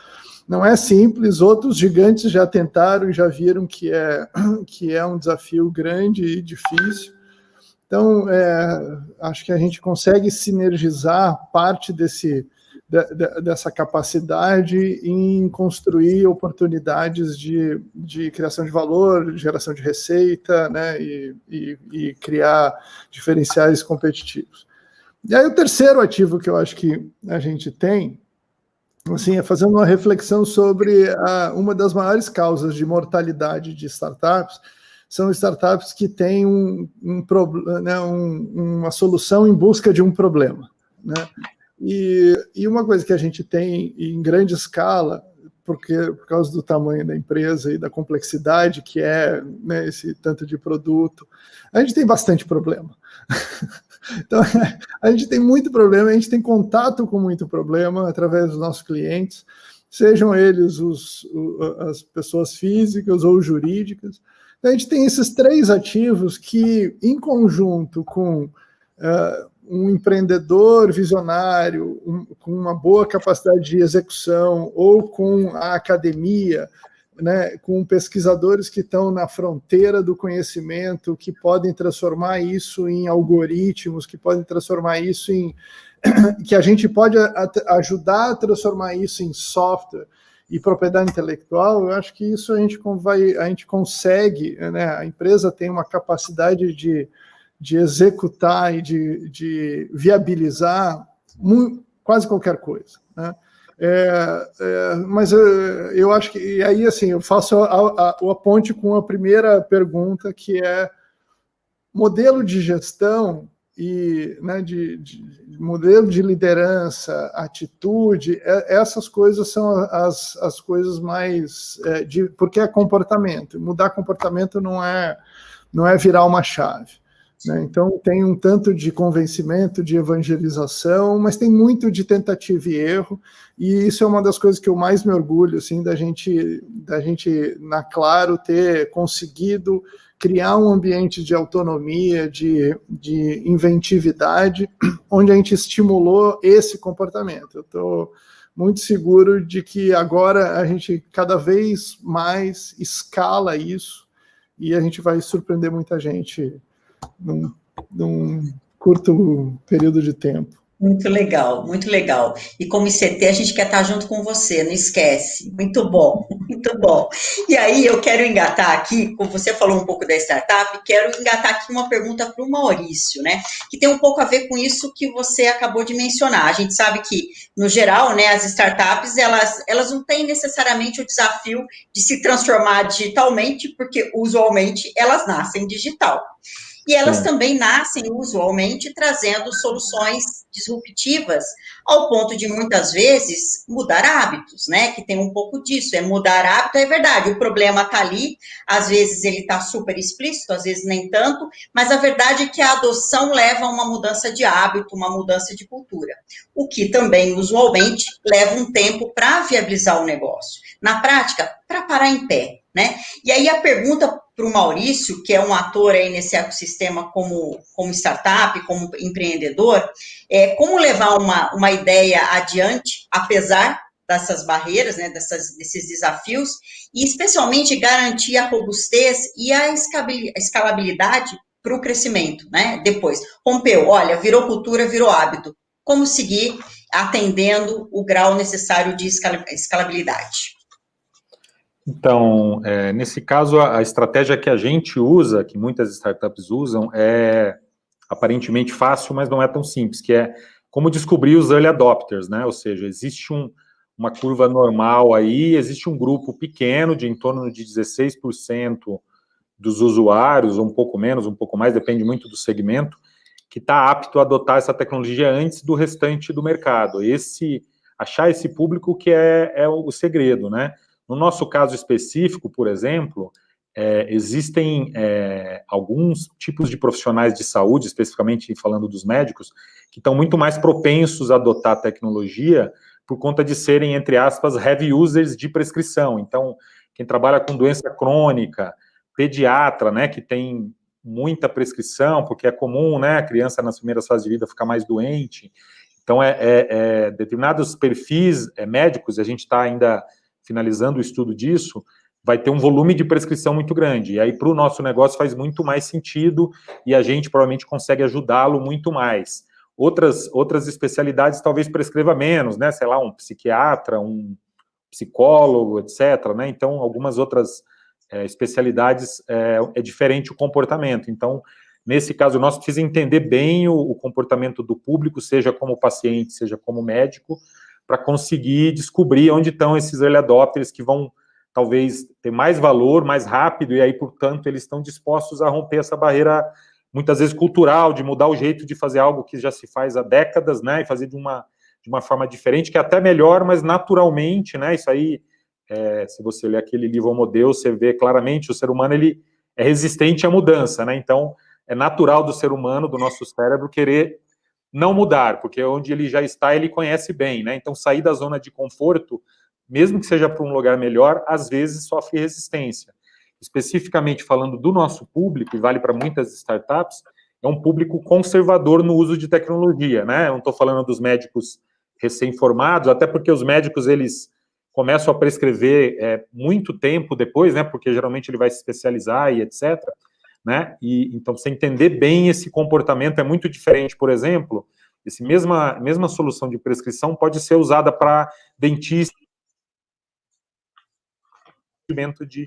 não é simples. Outros gigantes já tentaram e já viram que é um desafio grande e difícil. Então, acho que a gente consegue sinergizar parte dessa capacidade em construir oportunidades de criação de valor, geração de receita, né, e criar diferenciais competitivos. E aí o terceiro ativo que eu acho que a gente tem, assim, é fazendo uma reflexão sobre uma das maiores causas de mortalidade de startups, são startups que têm uma solução em busca de um problema, né? E uma coisa que a gente tem em grande escala, por causa do tamanho da empresa e da complexidade que é, né, esse tanto de produto, a gente tem bastante problema. Então, a gente tem muito problema, a gente tem contato com muito problema através dos nossos clientes, sejam eles as pessoas físicas ou jurídicas. Então, a gente tem esses três ativos que, em conjunto com um empreendedor visionário, com uma boa capacidade de execução, ou com a academia, né, com pesquisadores que estão na fronteira do conhecimento, que podem transformar isso em algoritmos, que podem transformar isso que a gente pode ajudar a transformar isso em software e propriedade intelectual. Eu acho que isso a gente consegue, né? A empresa tem uma capacidade de executar e de viabilizar quase qualquer coisa, né? Mas eu acho que, e aí, assim, eu faço a ponte com a primeira pergunta, que é modelo de gestão e, né, de modelo de liderança, atitude, essas coisas são as coisas mais... porque é comportamento. Mudar comportamento não é virar uma chave, né? Então, tem um tanto de convencimento, de evangelização, mas tem muito de tentativa e erro, e isso é uma das coisas que eu mais me orgulho, assim, da gente na Claro, ter conseguido criar um ambiente de autonomia, de inventividade, onde a gente estimulou esse comportamento. Eu estou muito seguro de que agora a gente cada vez mais escala isso, e a gente vai surpreender muita gente num curto período de tempo. Muito legal, muito legal. E como ICT, a gente quer estar junto com você, não esquece. Muito bom, muito bom. E aí, eu quero engatar aqui, como você falou um pouco da startup, quero engatar aqui uma pergunta para o Maurício, né? Que tem um pouco a ver com isso que você acabou de mencionar. A gente sabe que, no geral, né, as startups, elas não têm necessariamente o desafio de se transformar digitalmente, porque, usualmente, elas nascem digital. E elas também nascem, usualmente, trazendo soluções disruptivas, ao ponto de, muitas vezes, mudar hábitos, né? Que tem um pouco disso, mudar hábito, é verdade, o problema está ali, às vezes ele está super explícito, às vezes nem tanto, mas a verdade é que a adoção leva a uma mudança de hábito, uma mudança de cultura, o que também, usualmente, leva um tempo para viabilizar o negócio. Na prática, para parar em pé, né? E aí a pergunta para o Maurício, que é um ator aí nesse ecossistema como startup, como empreendedor, como levar uma ideia adiante, apesar dessas barreiras, né, desses desafios, e especialmente garantir a robustez e a escalabilidade para o crescimento, né? Depois, rompeu, olha, virou cultura, virou hábito. Como seguir atendendo o grau necessário de escalabilidade? Então, nesse caso, a estratégia que a gente usa, que muitas startups usam, é aparentemente fácil, mas não é tão simples, que é como descobrir os early adopters, né? Ou seja, existe uma curva normal aí, existe um grupo pequeno, de em torno de 16% dos usuários, ou um pouco menos, um pouco mais, depende muito do segmento, que está apto a adotar essa tecnologia antes do restante do mercado. Achar esse público que é o segredo, né? No nosso caso específico, por exemplo, existem alguns tipos de profissionais de saúde, especificamente falando dos médicos, que estão muito mais propensos a adotar a tecnologia por conta de serem, entre aspas, heavy users de prescrição. Então, quem trabalha com doença crônica, pediatra, né, que tem muita prescrição, porque é comum, né, a criança nas primeiras fases de vida ficar mais doente. Então, determinados perfis médicos, a gente está ainda finalizando o estudo disso, vai ter um volume de prescrição muito grande. E aí, para o nosso negócio, faz muito mais sentido e a gente provavelmente consegue ajudá-lo muito mais. Outras especialidades talvez prescreva menos, né? Sei lá, um psiquiatra, um psicólogo, etc., né? Então, algumas outras especialidades é diferente o comportamento. Então, nesse caso, nós precisamos entender bem o comportamento do público, seja como paciente, seja como médico, para conseguir descobrir onde estão esses early adopters que vão, talvez, ter mais valor, mais rápido, e aí, portanto, eles estão dispostos a romper essa barreira, muitas vezes cultural, de mudar o jeito de fazer algo que já se faz há décadas, né, e fazer de uma forma diferente, que é até melhor, mas naturalmente, né, isso aí, se você ler aquele livro Homo Deus, você vê claramente, o ser humano, ele é resistente à mudança, né, então, é natural do ser humano, do nosso cérebro, querer não mudar, porque onde ele já está, ele conhece bem, né, então, sair da zona de conforto, mesmo que seja para um lugar melhor, às vezes sofre resistência. Especificamente falando do nosso público, e vale para muitas startups, é um público conservador no uso de tecnologia, né? Eu não estou falando dos médicos recém-formados, até porque os médicos, eles começam a prescrever muito tempo depois, né? Porque geralmente ele vai se especializar e etc., né? E então, você entender bem esse comportamento é muito diferente, por exemplo, essa mesma solução de prescrição pode ser usada para dentista, de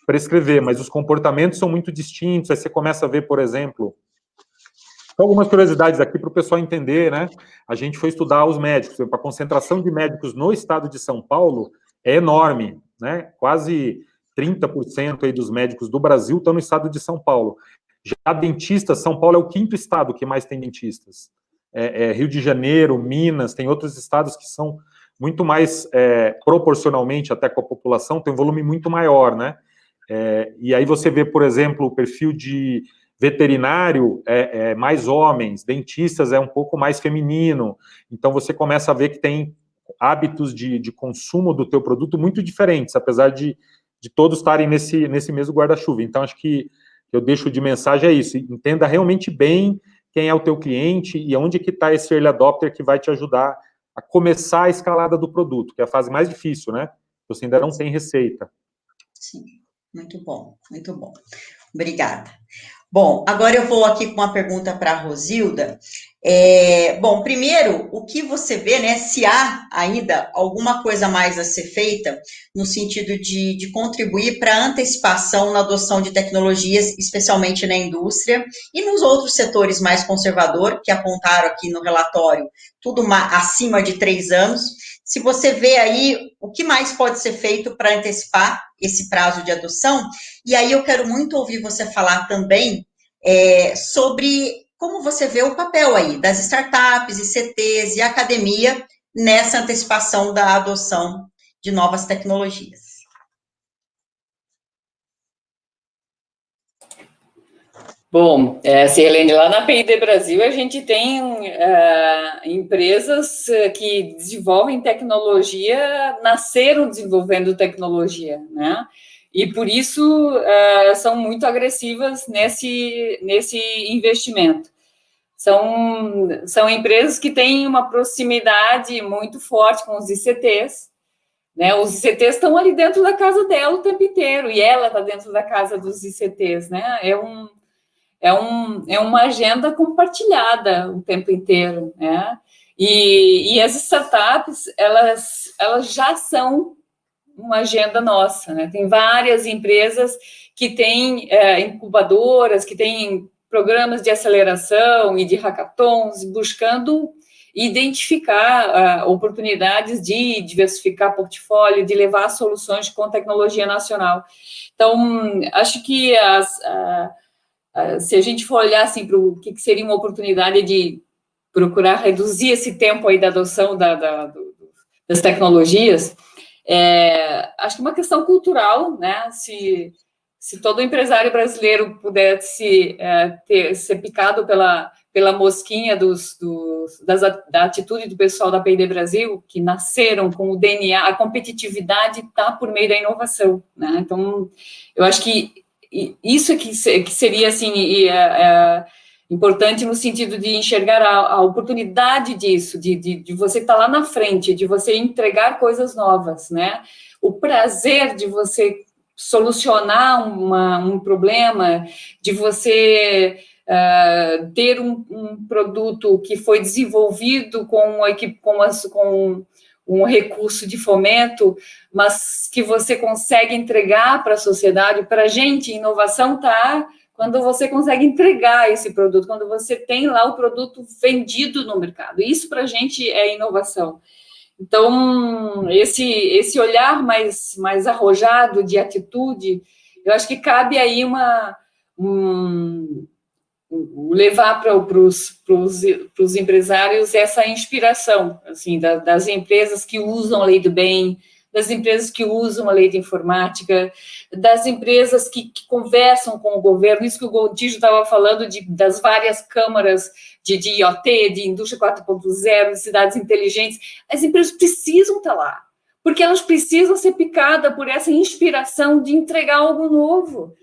prescrever, mas os comportamentos são muito distintos. Aí você começa a ver, por exemplo, algumas curiosidades aqui para o pessoal entender, né? A gente foi estudar os médicos. A concentração de médicos no estado de São Paulo é enorme, né? Quase 30% aí dos médicos do Brasil estão no estado de São Paulo. Já dentistas, São Paulo é o 5º estado que mais tem dentistas. Rio de Janeiro, Minas, tem outros estados que são muito mais, proporcionalmente até com a população, tem um volume muito maior, né? E aí você vê, por exemplo, o perfil de veterinário mais homens, dentistas é um pouco mais feminino, então você começa a ver que tem hábitos de consumo do teu produto muito diferentes, apesar de todos estarem nesse mesmo guarda-chuva. Então, acho que eu deixo de mensagem é isso, entenda realmente bem quem é o teu cliente e onde que está esse early adopter que vai te ajudar a começar a escalada do produto, que é a fase mais difícil, né? Você ainda não tem receita. Sim, muito bom, muito bom. Obrigada. Bom, agora eu vou aqui com uma pergunta para a Rosilda. Bom, primeiro, o que você vê, né, se há ainda alguma coisa mais a ser feita no sentido de contribuir para a antecipação na adoção de tecnologias, especialmente na indústria e nos outros setores mais conservadores, que apontaram aqui no relatório, tudo acima de 3 anos. Se você vê aí, o que mais pode ser feito para antecipar esse prazo de adoção? E aí eu quero muito ouvir você falar também sobre como você vê o papel aí das startups, ICTs e academia nessa antecipação da adoção de novas tecnologias. Bom, Sirlene, lá na PID Brasil a gente tem empresas que desenvolvem tecnologia, nasceram desenvolvendo tecnologia, né? E por isso são muito agressivas nesse investimento. São empresas que têm uma proximidade muito forte com os ICTs, né? Os ICTs estão ali dentro da casa dela o tempo inteiro, e ela está dentro da casa dos ICTs, né? É uma agenda compartilhada o tempo inteiro, né? E as startups, elas já são uma agenda nossa, né? Tem várias empresas que têm incubadoras, que têm programas de aceleração e de hackathons, buscando identificar oportunidades de diversificar portfólio, de levar soluções com tecnologia nacional. Então, acho que se a gente for olhar assim, para o que seria uma oportunidade de procurar reduzir esse tempo aí da adoção das tecnologias, acho que é uma questão cultural, né? Se todo empresário brasileiro pudesse ser picado pela mosquinha da atitude do pessoal da PID Brasil, que nasceram com o DNA, a competitividade está por meio da inovação, né? Então, eu acho que isso que seria, assim, importante no sentido de enxergar a oportunidade disso, de você estar lá na frente, de você entregar coisas novas, né? O prazer de você solucionar um problema, de você ter um produto que foi desenvolvido com um recurso de fomento, mas que você consegue entregar para a sociedade. Para a gente, inovação está quando você consegue entregar esse produto, quando você tem lá o produto vendido no mercado. Isso, para a gente, é inovação. Então, esse olhar mais arrojado de atitude, eu acho que cabe aí levar para os empresários essa inspiração, assim, das empresas que usam a lei do bem, das empresas que usam a lei de informática, das empresas que conversam com o governo, isso que o Gontijo estava falando das várias câmaras de IoT, de indústria 4.0, de cidades inteligentes. As empresas precisam estar lá, porque elas precisam ser picadas por essa inspiração de entregar algo novo.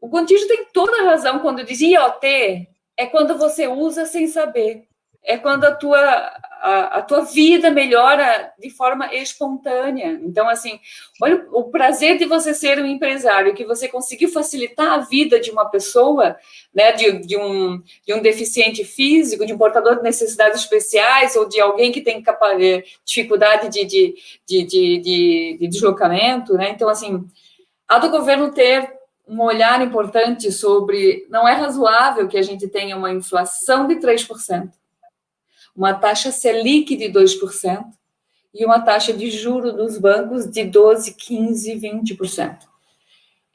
O Gontijo tem toda a razão quando diz IoT é quando você usa sem saber, é quando a tua vida melhora de forma espontânea. Então, assim, olha o prazer de você ser um empresário, que você conseguiu facilitar a vida de uma pessoa, né, de um deficiente físico, de um portador de necessidades especiais, ou de alguém que tem dificuldade de deslocamento, né? Então, assim, há do governo ter um olhar importante sobre... Não é razoável que a gente tenha uma inflação de 3%, uma taxa Selic de 2% e uma taxa de juros dos bancos de 12%, 15%, 20%.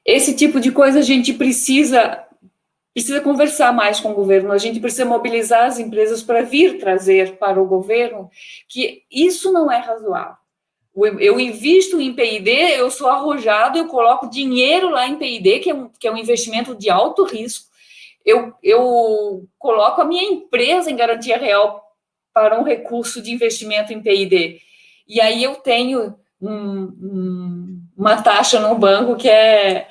Esse tipo de coisa a gente precisa conversar mais com o governo, a gente precisa mobilizar as empresas para vir trazer para o governo que isso não é razoável. Eu invisto em PID, eu sou arrojado, eu coloco dinheiro lá em PID, que é um investimento de alto risco, eu coloco a minha empresa em garantia real para um recurso de investimento em PID. E aí eu tenho uma taxa no banco que é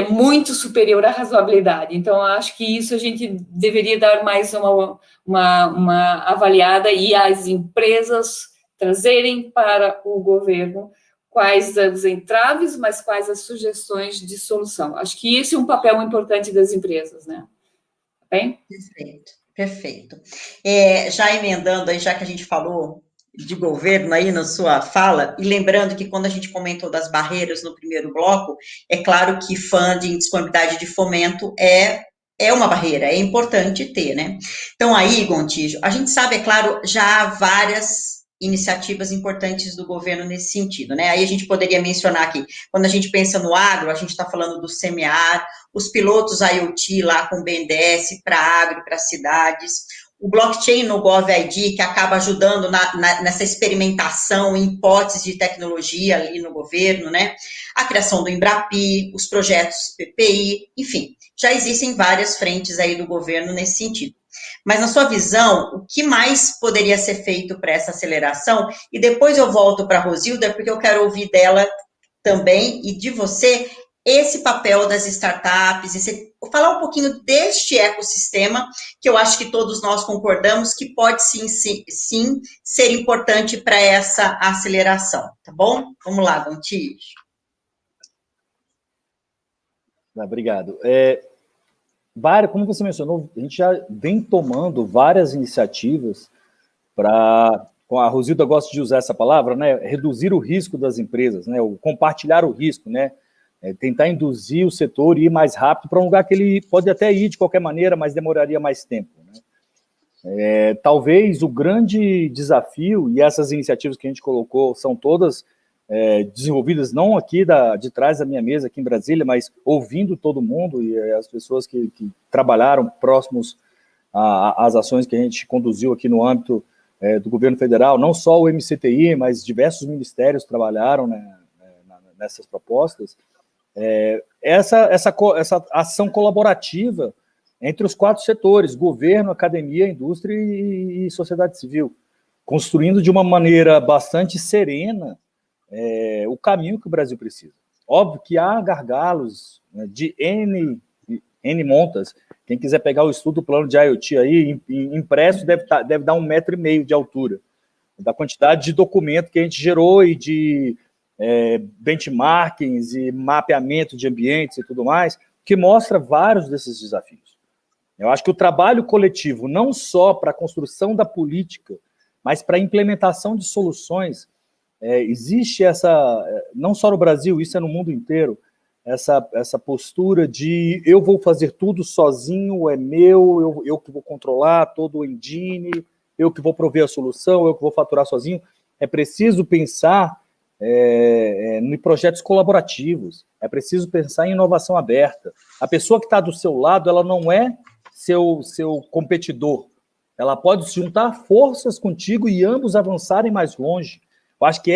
muito superior à razoabilidade. Então, eu acho que isso a gente deveria dar mais uma avaliada e as empresas trazerem para o governo quais as entraves, mas quais as sugestões de solução. Acho que esse é um papel importante das empresas, né? Bem? Perfeito. Já emendando aí, já que a gente falou de governo aí na sua fala, e lembrando que quando a gente comentou das barreiras no primeiro bloco, é claro que funding, disponibilidade de fomento é uma barreira, é importante ter, né? Então aí, Gontijo, a gente sabe, é claro, já há várias iniciativas importantes do governo nesse sentido, né? Aí a gente poderia mencionar aqui, quando a gente pensa no agro, a gente está falando do SEMEAR, os pilotos IoT lá com o BNDES para agro, para cidades, o blockchain no GovID, que acaba ajudando nessa experimentação em hipóteses de tecnologia ali no governo, né? A criação do Embrapi, os projetos PPI, enfim, já existem várias frentes aí do governo nesse sentido. Mas, na sua visão, o que mais poderia ser feito para essa aceleração? E depois eu volto para a Rosilda, porque eu quero ouvir dela também e de você esse papel das startups, falar um pouquinho deste ecossistema, que eu acho que todos nós concordamos que pode sim ser importante para essa aceleração, tá bom? Vamos lá, Gontijo. Obrigado. Como você mencionou, a gente já vem tomando várias iniciativas para, a Rosilda gosta de usar essa palavra, né, reduzir o risco das empresas, né, o compartilhar o risco, né, tentar induzir o setor e ir mais rápido para um lugar que ele pode até ir de qualquer maneira, mas demoraria mais tempo, né. Talvez o grande desafio, e essas iniciativas que a gente colocou são todas desenvolvidas não aqui de trás da minha mesa, aqui em Brasília, mas ouvindo todo mundo e as pessoas que trabalharam próximos às ações que a gente conduziu aqui no âmbito do governo federal, não só o MCTI, mas diversos ministérios trabalharam, né, nessas propostas. Essa ação colaborativa entre os 4 setores, governo, academia, indústria e sociedade civil, construindo de uma maneira bastante serena o caminho que o Brasil precisa. Óbvio que há gargalos, né, de N montas. Quem quiser pegar o estudo do plano de IoT aí, impresso, deve dar 1,5 metro de altura, da quantidade de documento que a gente gerou e de benchmarkings e mapeamento de ambientes e tudo mais, que mostra vários desses desafios. Eu acho que o trabalho coletivo, não só para a construção da política, mas para a implementação de soluções, existe essa, não só no Brasil, isso é no mundo inteiro, essa postura de eu vou fazer tudo sozinho, é meu, eu que vou controlar todo o engine, eu que vou prover a solução, eu que vou faturar sozinho. É preciso pensar em projetos colaborativos, é preciso pensar em inovação aberta. A pessoa que está do seu lado, ela não é seu competidor, ela pode se juntar forças contigo e ambos avançarem mais longe. Eu acho que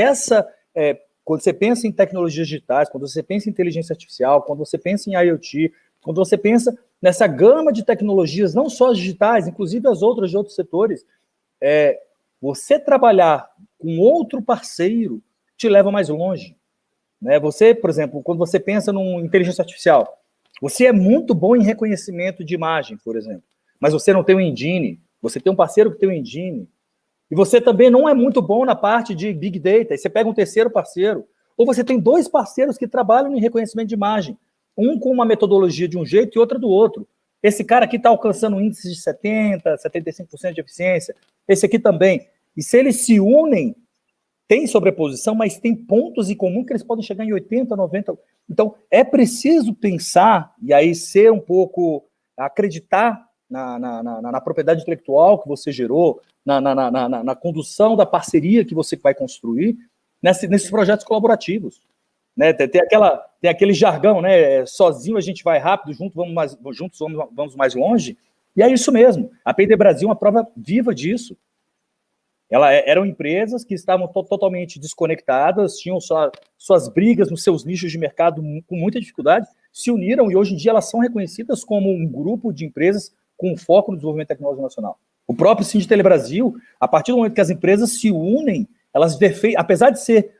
quando você pensa em tecnologias digitais, quando você pensa em inteligência artificial, quando você pensa em IoT, quando você pensa nessa gama de tecnologias, não só as digitais, inclusive as outras de outros setores, você trabalhar com outro parceiro te leva mais longe. Né? Você, por exemplo, quando você pensa em inteligência artificial, você é muito bom em reconhecimento de imagem, por exemplo, mas você não tem um engine, você tem um parceiro que tem um engine, e você também não é muito bom na parte de Big Data, e você pega um terceiro parceiro, ou você tem 2 parceiros que trabalham em reconhecimento de imagem, um com uma metodologia de um jeito e outro do outro. Esse cara aqui está alcançando um índice de 70%, 75% de eficiência, esse aqui também. E se eles se unem, tem sobreposição, mas tem pontos em comum que eles podem chegar em 80%, 90%. Então, é preciso pensar, e aí ser um pouco, acreditar na propriedade intelectual que você gerou, na condução da parceria que você vai construir nesses projetos colaborativos. Né? Tem aquele jargão, né? Sozinho a gente vai rápido, juntos vamos mais longe. E é isso mesmo. A P&D Brasil é uma prova viva disso. Eram empresas que estavam totalmente desconectadas, tinham suas brigas nos seus nichos de mercado com muita dificuldade, se uniram e hoje em dia elas são reconhecidas como um grupo de empresas com foco no desenvolvimento tecnológico nacional. O próprio Sindi Telebrasil, a partir do momento que as empresas se unem, elas apesar de ser...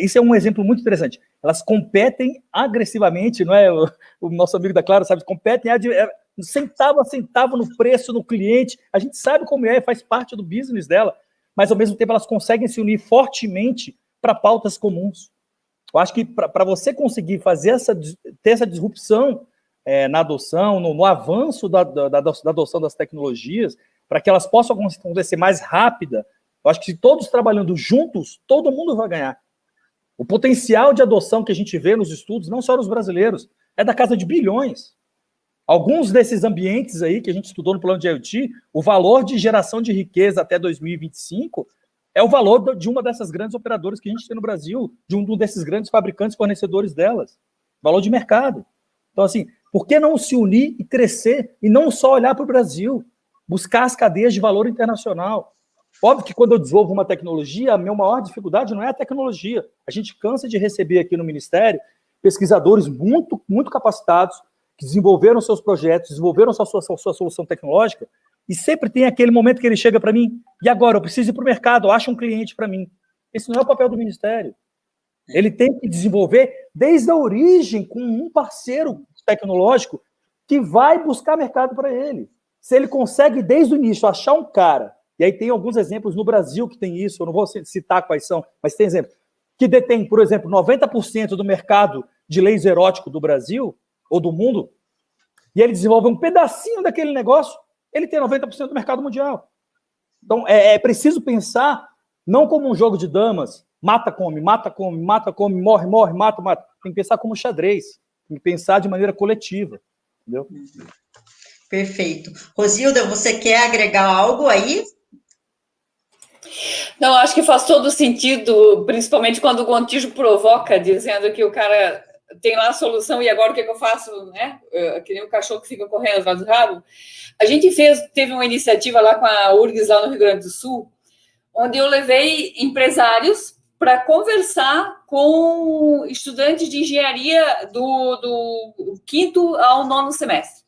Isso é um exemplo muito interessante. Elas competem agressivamente, não é? O nosso amigo da Claro sabe, competem centavo a centavo no preço, no cliente. A gente sabe como faz parte do business dela, mas ao mesmo tempo elas conseguem se unir fortemente para pautas comuns. Eu acho que para você conseguir ter essa disrupção na adoção, no avanço da adoção das tecnologias, para que elas possam acontecer mais rápida, eu acho que se todos trabalhando juntos, todo mundo vai ganhar. O potencial de adoção que a gente vê nos estudos, não só nos brasileiros, é da casa de bilhões. Alguns desses ambientes aí que a gente estudou no plano de IoT, o valor de geração de riqueza até 2025 é o valor de uma dessas grandes operadoras que a gente tem no Brasil, de um desses grandes fabricantes fornecedores delas. Valor de mercado. Então, assim, por que não se unir e crescer e não só olhar para o Brasil? Buscar as cadeias de valor internacional. Óbvio que quando eu desenvolvo uma tecnologia, a minha maior dificuldade não é a tecnologia. A gente cansa de receber aqui no Ministério pesquisadores muito, muito capacitados, que desenvolveram seus projetos, desenvolveram sua solução tecnológica, e sempre tem aquele momento que ele chega para mim, e agora, eu preciso ir para o mercado, acha um cliente para mim. Esse não é o papel do Ministério. Ele tem que desenvolver desde a origem com um parceiro tecnológico que vai buscar mercado para ele. Se ele consegue, desde o início, achar um cara, e aí tem alguns exemplos no Brasil que tem isso, eu não vou citar quais são, mas tem exemplos, que detém, por exemplo, 90% do mercado de laser óptico do Brasil, ou do mundo, e ele desenvolve um pedacinho daquele negócio, ele tem 90% do mercado mundial. Então, é preciso pensar não como um jogo de damas, mata, come, morre, mata. Tem que pensar como xadrez, tem que pensar de maneira coletiva, entendeu? Perfeito. Rosilda, você quer agregar algo aí? Não, acho que faz todo sentido, principalmente quando o Gontijo provoca, dizendo que o cara tem lá a solução e agora o que eu faço, né? Que nem o cachorro que fica correndo atrás do rabo. A gente teve uma iniciativa lá com a URGS, lá no Rio grande do Sul, onde eu levei empresários para conversar com estudantes de engenharia do 5º ao 9º semestre.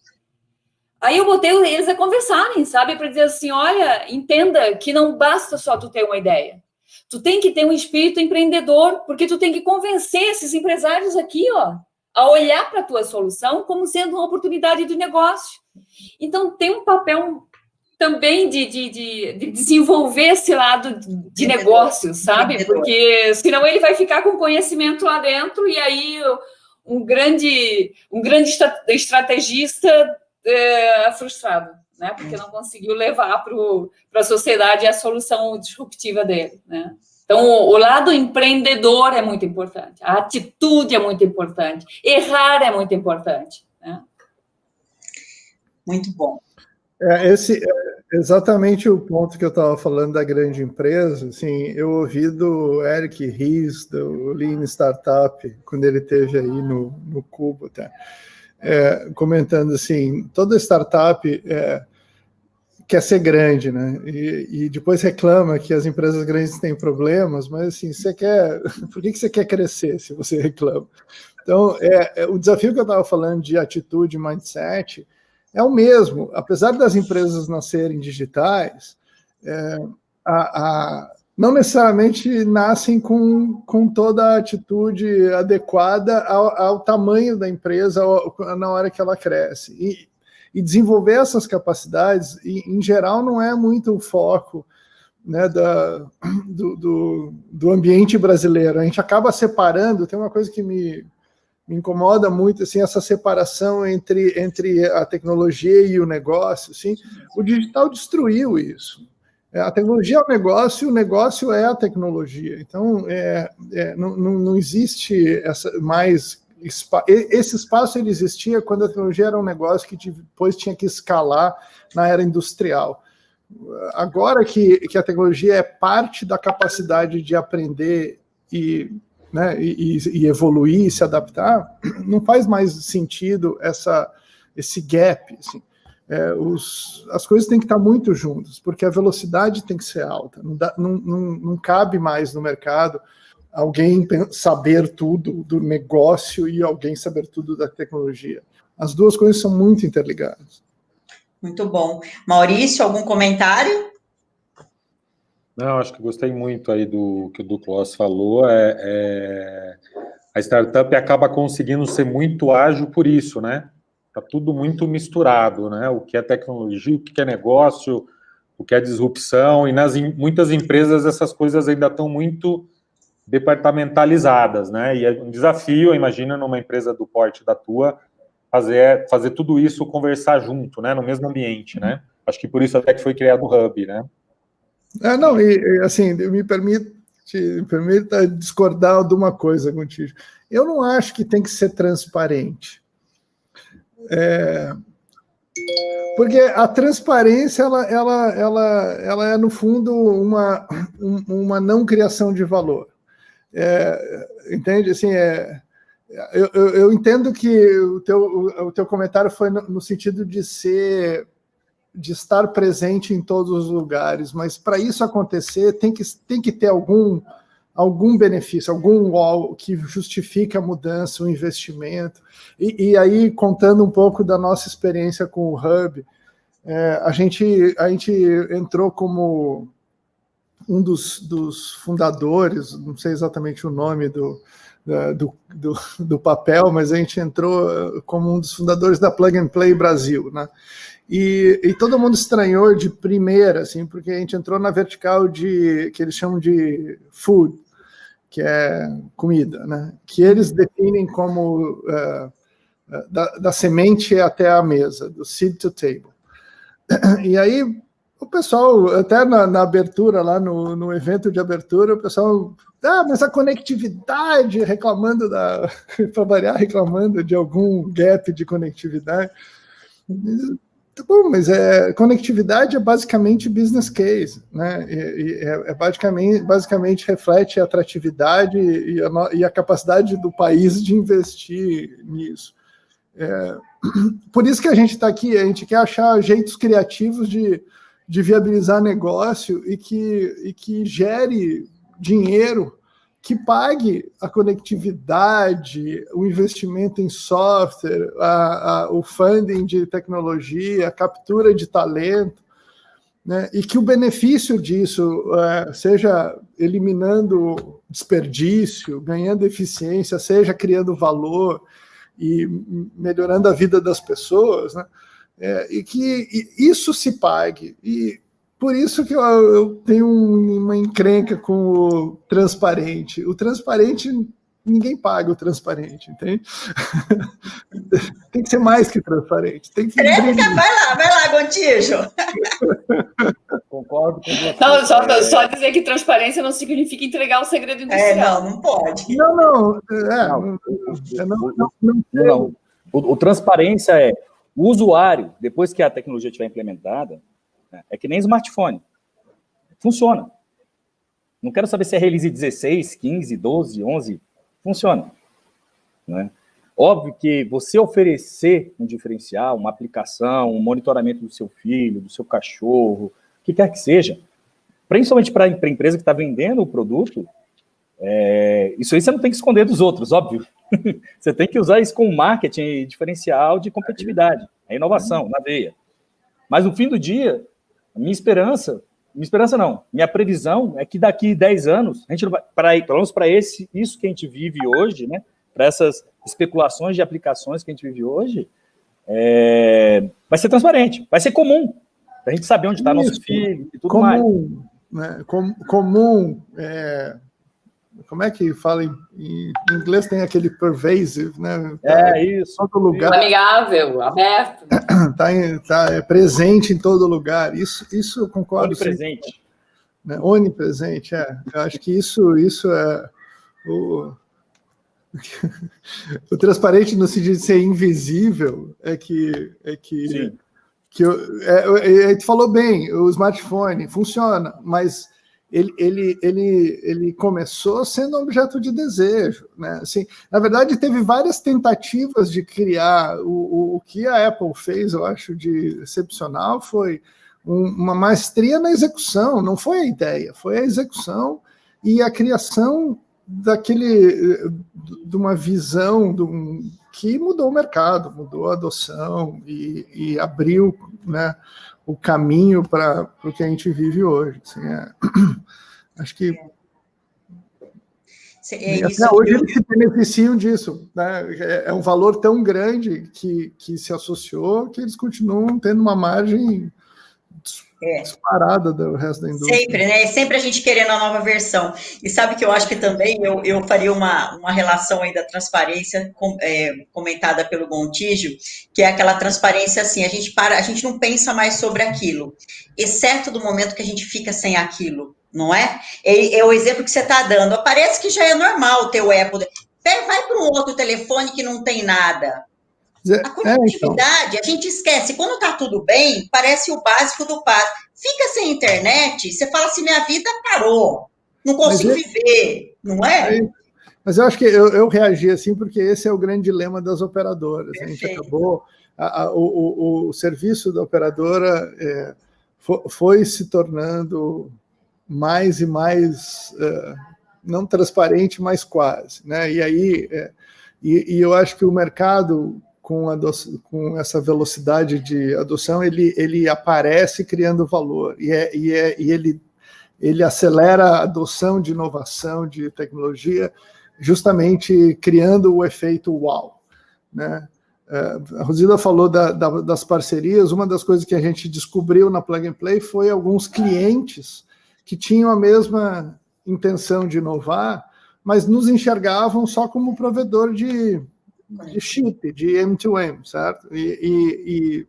Aí eu botei eles a conversarem, sabe? Para dizer assim, olha, entenda que não basta só tu ter uma ideia. Tu tem que ter um espírito empreendedor, porque tu tem que convencer esses empresários aqui, ó, a olhar para a tua solução como sendo uma oportunidade de negócio. Então, tem um papel também de desenvolver esse lado de negócio, sabe? Porque senão ele vai ficar com conhecimento lá dentro e aí um grande estrategista frustrado, né? Porque não conseguiu levar para a sociedade a solução disruptiva dele, né? Então, o lado empreendedor é muito importante, a atitude é muito importante, errar é muito importante, né? Muito bom. Esse é exatamente o ponto que eu estava falando da grande empresa. Assim, eu ouvi do Eric Ries, do Lean Startup, quando ele esteve aí no Cubo, tá? Comentando assim, toda startup quer ser grande, né? E depois reclama que as empresas grandes têm problemas, mas assim, por que você quer crescer se você reclama? Então, o desafio que eu estava falando de atitude, mindset, é o mesmo. Apesar das empresas nascerem digitais, não necessariamente nascem com toda a atitude adequada ao tamanho da empresa na hora que ela cresce. E desenvolver essas capacidades, em geral, não é muito o foco, né, do ambiente brasileiro. A gente acaba separando, tem uma coisa que me incomoda muito, assim, essa separação entre a tecnologia e o negócio. Assim. O digital destruiu isso. A tecnologia é o negócio é a tecnologia. Então, não existe mais esse espaço. Ele existia quando a tecnologia era um negócio que depois tinha que escalar na era industrial. Agora que a tecnologia é parte da capacidade de aprender e evoluir, se adaptar, não faz mais sentido esse gap. Assim. As coisas têm que estar muito juntas, porque a velocidade tem que ser alta. Não cabe mais no mercado alguém saber tudo do negócio e alguém saber tudo da tecnologia. As duas coisas são muito interligadas. Muito bom. Maurício, algum comentário? Não, acho que gostei muito aí do que o Duclos falou. A startup acaba conseguindo ser muito ágil por isso, né? Tá tudo muito misturado, né? O que é tecnologia, o que é negócio, o que é disrupção, e muitas empresas essas coisas ainda estão muito departamentalizadas, né? E é um desafio, imagina, numa empresa do porte da tua, fazer tudo isso conversar junto, né? No mesmo ambiente, né? Acho que por isso até que foi criado o Hub, né? Não, assim, me permita discordar de uma coisa contigo. Eu não acho que tem que ser transparente. Porque a transparência, ela é, no fundo, uma não criação de valor. Entende? Assim, eu entendo que o teu comentário foi no sentido de estar presente em todos os lugares, mas para isso acontecer tem que ter algum benefício, algum wall que justifique a mudança, o investimento. E aí, contando um pouco da nossa experiência com o Hub, a gente entrou como um dos fundadores, não sei exatamente o nome do papel, mas a gente entrou como um dos fundadores da Plug and Play Brasil, né? E todo mundo estranhou de primeira, assim, porque a gente entrou na vertical que eles chamam de food, que é comida, né? Que eles definem como da semente até a mesa, do seed to table. E aí o pessoal, até na abertura, lá no evento de abertura, o pessoal, mas a conectividade, reclamando para variar, reclamando de algum gap de conectividade. Tá bom, mas conectividade é basicamente business case, né? Basicamente reflete a atratividade e a capacidade do país de investir nisso. Por isso que a gente está aqui, a gente quer achar jeitos criativos de viabilizar negócio e que gere dinheiro, que pague a conectividade, o investimento em software, o funding de tecnologia, a captura de talento. né, e que o benefício disso seja eliminando desperdício, ganhando eficiência, seja criando valor e melhorando a vida das pessoas, né, e que isso se pague. E por isso que eu tenho uma encrenca com o transparente. O transparente, ninguém paga o transparente, entende? Tem que ser mais que transparente. Tem que vai lá, Gontijo. Concordo com você. Não, só dizer que transparência não significa entregar o segredo industrial. Não pode. Não. O transparência é o usuário, depois que a tecnologia estiver implementada, é que nem smartphone. Funciona. Não quero saber se é release 16, 15, 12, 11. Funciona. Né? Óbvio que você oferecer um diferencial, uma aplicação, um monitoramento do seu filho, do seu cachorro, o que quer que seja, principalmente para a empresa que está vendendo o produto, isso aí você não tem que esconder dos outros, óbvio. Você tem que usar isso como marketing diferencial de competitividade, a inovação na veia. Mas no fim do dia, minha previsão é que daqui 10 anos, a gente não vai, pelo menos para isso que a gente vive hoje, né, para essas especulações de aplicações que a gente vive hoje, vai ser transparente, vai ser comum, para a gente saber onde está nosso filho e tudo mais. Né, comum, como é que fala em inglês? Tem aquele pervasive, né? Isso. Em todo lugar. Amigável, aberto. Tá presente em todo lugar. Isso eu concordo. Onipresente. Né? Onipresente, Eu acho que isso é o transparente no sentido de ser invisível, Sim. Tu falou bem, o smartphone funciona, mas ele começou sendo objeto de desejo, né? Assim, na verdade, teve várias tentativas de criar o que a Apple fez, eu acho, de excepcional, foi uma maestria na execução, não foi a ideia, foi a execução e a criação de uma visão que mudou o mercado, mudou a adoção e abriu, né, o caminho para o que a gente vive hoje. Assim, acho que até hoje eles se beneficiam disso, né? É um valor tão grande que se associou que eles continuam tendo uma margem disparada do resto da indústria. Sempre, né? Sempre a gente querendo a nova versão. E sabe que eu acho que também eu faria uma relação aí da transparência comentada pelo Gontijo, que é aquela transparência assim, a gente não pensa mais sobre aquilo, exceto do momento que a gente fica sem aquilo, não é? É o exemplo que você está dando. Parece que já é normal ter o Apple. Vai para um outro telefone que não tem nada. A conectividade, a gente esquece. Quando tá tudo bem, parece o básico do básico. Fica sem internet, você fala assim, minha vida parou. Não consigo viver, não é? Mas eu acho que eu reagi assim porque esse é o grande dilema das operadoras. A gente acabou... O serviço da operadora foi se tornando mais e mais... não transparente, mas quase. Né? E aí... E eu acho que o mercado... Com essa velocidade de adoção, ele aparece criando valor, e ele acelera a adoção de inovação, de tecnologia, justamente criando o efeito uau. Né? A Rosilda falou das parcerias, uma das coisas que a gente descobriu na Plug and Play foi alguns clientes que tinham a mesma intenção de inovar, mas nos enxergavam só como provedor de chip, de M2M, certo? E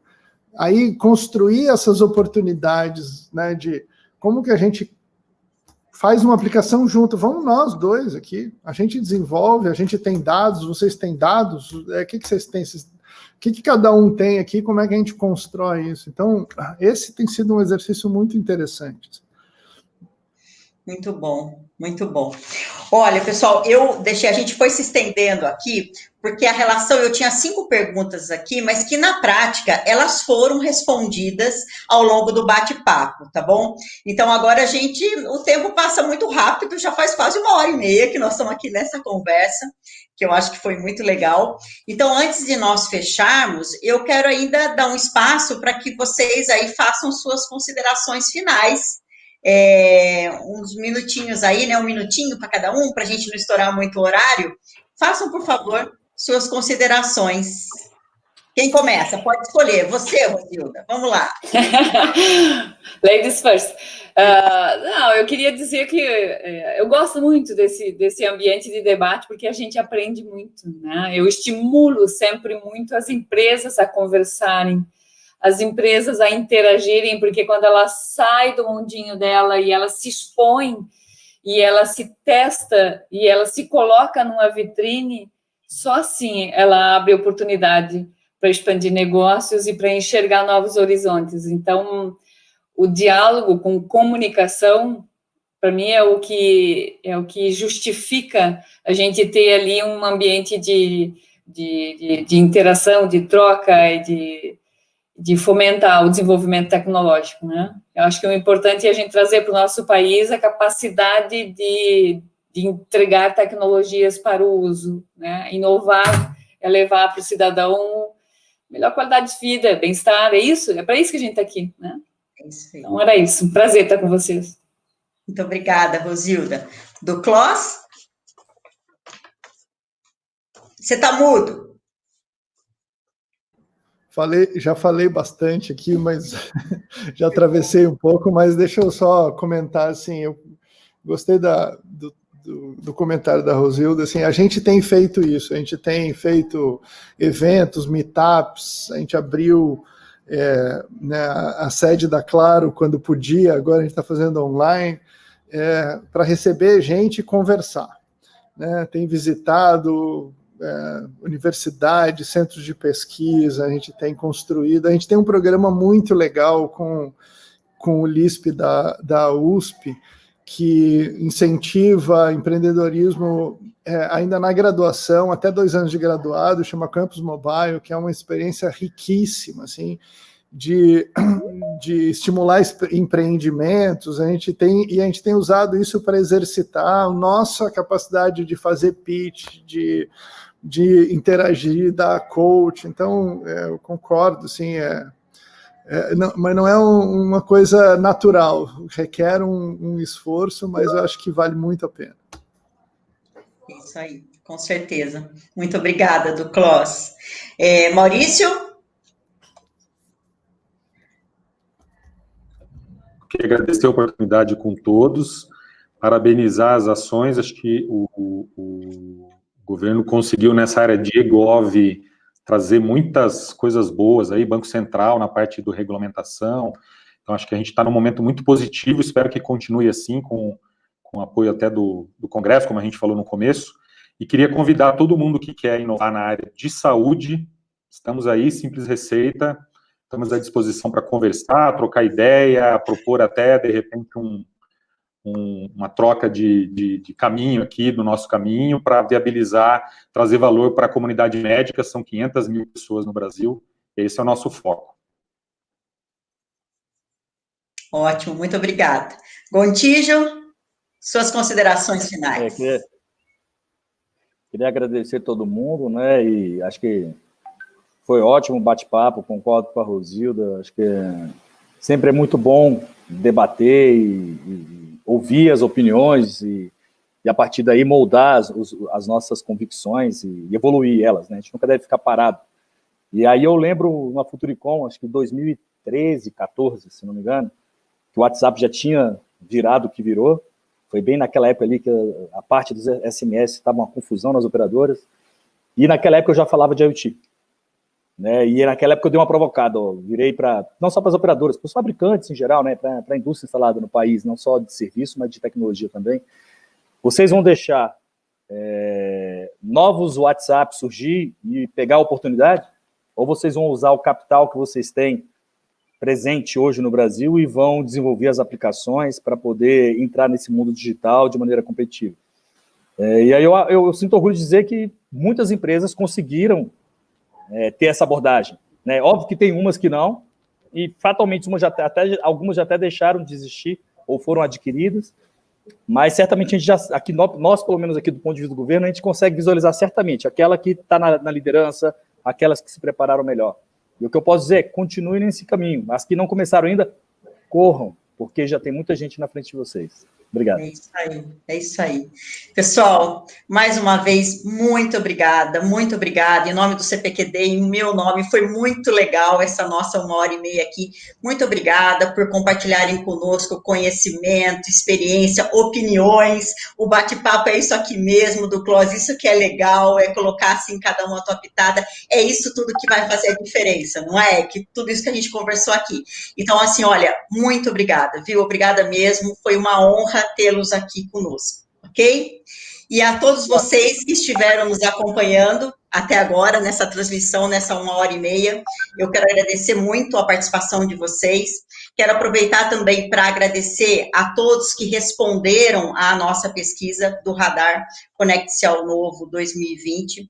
aí construir essas oportunidades, né, de como que a gente faz uma aplicação junto, vamos nós dois aqui, a gente desenvolve, a gente tem dados, vocês têm dados, o que vocês têm? O que cada um tem aqui, como é que a gente constrói isso? Então, esse tem sido um exercício muito interessante. Muito bom, muito bom. Olha, pessoal, a gente foi se estendendo aqui, porque a relação, eu tinha 5 perguntas aqui, mas que na prática elas foram respondidas ao longo do bate-papo, tá bom? Então agora o tempo passa muito rápido, já faz quase 1h30 que nós estamos aqui nessa conversa, que eu acho que foi muito legal. Então, antes de nós fecharmos, eu quero ainda dar um espaço para que vocês aí façam suas considerações finais, uns minutinhos aí, né, um minutinho para cada um, para a gente não estourar muito o horário. Façam, por favor, suas considerações. Quem começa? Pode escolher. Você, Rosilda. Vamos lá. Ladies first. Não, eu queria dizer que eu gosto muito desse ambiente de debate, porque a gente aprende muito, né? Eu estimulo sempre muito as empresas a conversarem, as empresas a interagirem, porque quando ela sai do mundinho dela e ela se expõe, e ela se testa, e ela se coloca numa vitrine, só assim ela abre oportunidade para expandir negócios e para enxergar novos horizontes. Então, o diálogo com comunicação, para mim, é o que justifica a gente ter ali um ambiente de interação, de troca e de fomentar o desenvolvimento tecnológico, né? Eu acho que o importante é a gente trazer para o nosso país a capacidade de entregar tecnologias para o uso, né? Inovar é levar para o cidadão melhor qualidade de vida, bem-estar, é para isso que a gente está aqui, né? É isso aí. Então, era isso. Um prazer estar com vocês. Muito obrigada, Rosilda. Do Clos? Você está mudo? Já falei bastante aqui, mas já atravessei um pouco, mas deixa eu só comentar, assim, eu gostei do comentário da Rosilda, assim, a gente tem feito isso, a gente tem feito eventos, meetups, a gente abriu né, a sede da Claro quando podia, agora a gente está fazendo online, para receber gente e conversar, né? Tem visitado universidades, centros de pesquisa, a gente tem construído, a gente tem um programa muito legal com o LISP da USP, que incentiva empreendedorismo ainda na graduação, até 2 anos de graduado, chama Campus Mobile, que é uma experiência riquíssima, assim, de estimular empreendimentos. A gente tem usado isso para exercitar a nossa capacidade de fazer pitch, de interagir, dar coach. Então, eu concordo, assim, mas não é uma coisa natural, requer um esforço, mas eu acho que vale muito a pena. Isso aí, com certeza. Muito obrigada, do Clos. Maurício? Queria agradecer a oportunidade com todos, parabenizar as ações, acho que o governo conseguiu, nessa área de eGov, trazer muitas coisas boas aí, Banco Central na parte do regulamentação, então acho que a gente está num momento muito positivo, espero que continue assim, com apoio até do Congresso, como a gente falou no começo, e queria convidar todo mundo que quer inovar na área de saúde, estamos aí, Simples Receita, estamos à disposição para conversar, trocar ideia, propor até, de repente, uma troca de caminho aqui, do nosso caminho, para viabilizar, trazer valor para a comunidade médica, são 500 mil pessoas no Brasil, e esse é o nosso foco. Ótimo, muito obrigada. Gontijo, suas considerações finais. Queria agradecer a todo mundo, né, e acho que foi ótimo o bate-papo, concordo com a Rosilda, acho que sempre é muito bom debater e ouvir as opiniões e a partir daí moldar as nossas convicções e evoluir elas, né? A gente nunca deve ficar parado. E aí eu lembro na Futuricom, acho que 2013, 14, se não me engano, que o WhatsApp já tinha virado o que virou, foi bem naquela época ali que a parte dos SMS estava uma confusão nas operadoras, e naquela época eu já falava de IoT. Né, e naquela época eu dei uma provocada, virei para, não só para as operadoras, para os fabricantes em geral, né, para a indústria instalada no país, não só de serviço, mas de tecnologia também. Vocês vão deixar novos WhatsApp surgir e pegar a oportunidade? Ou vocês vão usar o capital que vocês têm presente hoje no Brasil e vão desenvolver as aplicações para poder entrar nesse mundo digital de maneira competitiva? E aí eu sinto orgulho de dizer que muitas empresas conseguiram ter essa abordagem, né? Óbvio que tem umas que não, e fatalmente algumas já até deixaram de existir ou foram adquiridas, mas certamente a gente já, aqui, nós, pelo menos aqui do ponto de vista do governo, a gente consegue visualizar certamente aquela que está na liderança, aquelas que se prepararam melhor. E o que eu posso dizer é, continuem nesse caminho. As que não começaram ainda, corram, porque já tem muita gente na frente de vocês. Obrigado. É isso aí, é isso aí. Pessoal, mais uma vez, muito obrigada. Em nome do CPQD, em meu nome, foi muito legal essa nossa 1h30 aqui. Muito obrigada por compartilharem conosco conhecimento, experiência, opiniões. O bate-papo é isso aqui mesmo, do Close, isso que é legal, é colocar assim cada uma a tua pitada. É isso tudo que vai fazer a diferença, não é? Que tudo isso que a gente conversou aqui. Então, assim, olha, muito obrigada, viu? Obrigada mesmo, foi uma honra tê-los aqui conosco, ok? E a todos vocês que estiveram nos acompanhando até agora, nessa transmissão, nessa 1h30, eu quero agradecer muito a participação de vocês, quero aproveitar também para agradecer a todos que responderam à nossa pesquisa do Radar Conecte-se ao Novo 2020,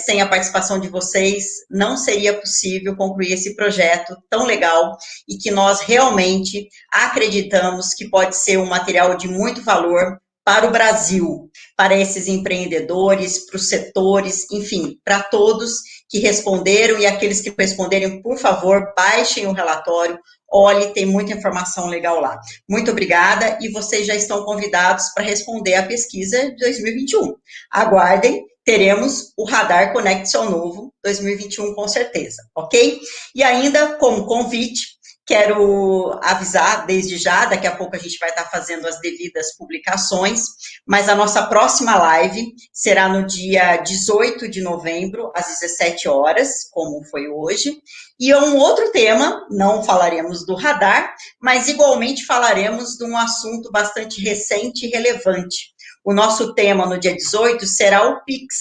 sem a participação de vocês, não seria possível concluir esse projeto tão legal e que nós realmente acreditamos que pode ser um material de muito valor para o Brasil, para esses empreendedores, para os setores, enfim, para todos que responderam e aqueles que responderem, por favor, baixem o relatório, olhe, tem muita informação legal lá. Muito obrigada e vocês já estão convidados para responder a pesquisa de 2021. Aguardem, teremos o Radar Conecte-se ao Novo 2021 com certeza, ok? E ainda, como convite, quero avisar desde já, daqui a pouco a gente vai estar fazendo as devidas publicações, mas a nossa próxima live será no dia 18 de novembro, às 17 horas, como foi hoje, e é um outro tema, não falaremos do radar, mas igualmente falaremos de um assunto bastante recente e relevante. O nosso tema no dia 18 será o PIX,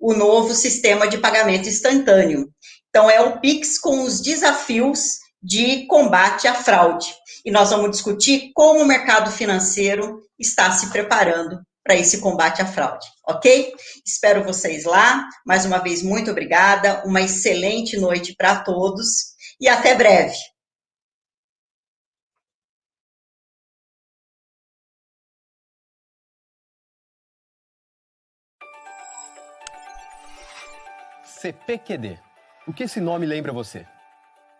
o novo sistema de pagamento instantâneo. Então, é o PIX com os desafios de combate à fraude. E nós vamos discutir como o mercado financeiro está se preparando para esse combate à fraude, ok? Espero vocês lá. Mais uma vez, muito obrigada. Uma excelente noite para todos e até breve. CPQD. O que esse nome lembra você?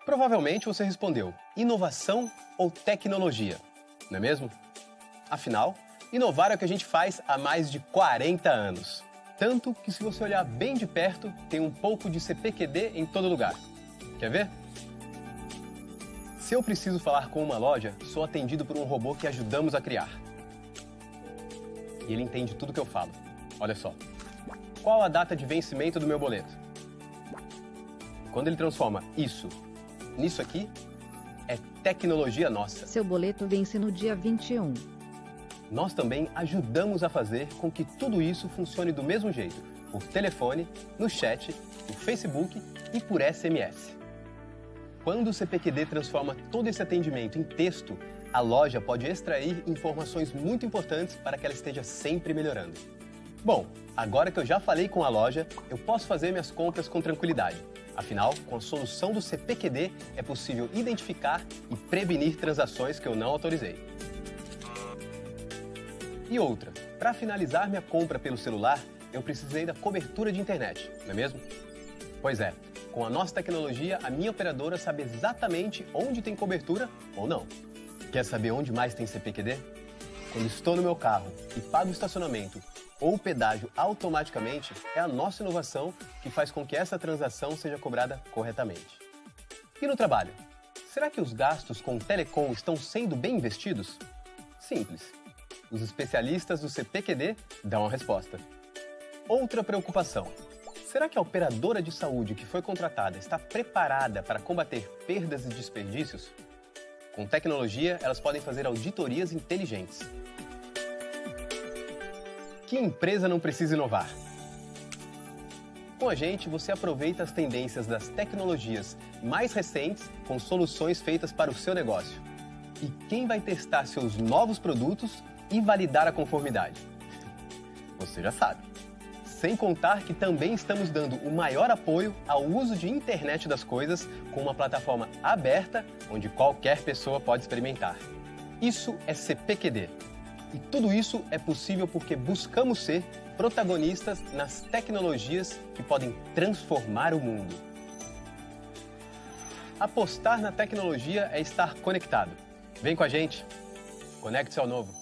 Provavelmente você respondeu inovação ou tecnologia, não é mesmo? Afinal, inovar é o que a gente faz há mais de 40 anos. Tanto que se você olhar bem de perto, tem um pouco de CPQD em todo lugar. Quer ver? Se eu preciso falar com uma loja, sou atendido por um robô que ajudamos a criar. E ele entende tudo que eu falo. Olha só. Qual a data de vencimento do meu boleto? Quando ele transforma isso nisso aqui, é tecnologia nossa. Seu boleto vence no dia 21. Nós também ajudamos a fazer com que tudo isso funcione do mesmo jeito, por telefone, no chat, no Facebook e por SMS. Quando o CPQD transforma todo esse atendimento em texto, a loja pode extrair informações muito importantes para que ela esteja sempre melhorando. Bom, agora que eu já falei com a loja, eu posso fazer minhas compras com tranquilidade. Afinal, com a solução do CPQD, é possível identificar e prevenir transações que eu não autorizei. E outra, para finalizar minha compra pelo celular, eu precisei da cobertura de internet, não é mesmo? Pois é, com a nossa tecnologia, a minha operadora sabe exatamente onde tem cobertura ou não. Quer saber onde mais tem CPQD? Quando estou no meu carro e pago o estacionamento ou o pedágio automaticamente, é a nossa inovação que faz com que essa transação seja cobrada corretamente. E no trabalho? Será que os gastos com telecom estão sendo bem investidos? Simples. Os especialistas do CPQD dão a resposta. Outra preocupação. Será que a operadora de saúde que foi contratada está preparada para combater perdas e desperdícios? Com tecnologia, elas podem fazer auditorias inteligentes. Que empresa não precisa inovar? Com a gente, você aproveita as tendências das tecnologias mais recentes com soluções feitas para o seu negócio. E quem vai testar seus novos produtos e validar a conformidade? Você já sabe. Sem contar que também estamos dando o maior apoio ao uso de internet das coisas com uma plataforma aberta onde qualquer pessoa pode experimentar. Isso é CPQD. E tudo isso é possível porque buscamos ser protagonistas nas tecnologias que podem transformar o mundo. Apostar na tecnologia é estar conectado. Vem com a gente. Conecte-se ao novo.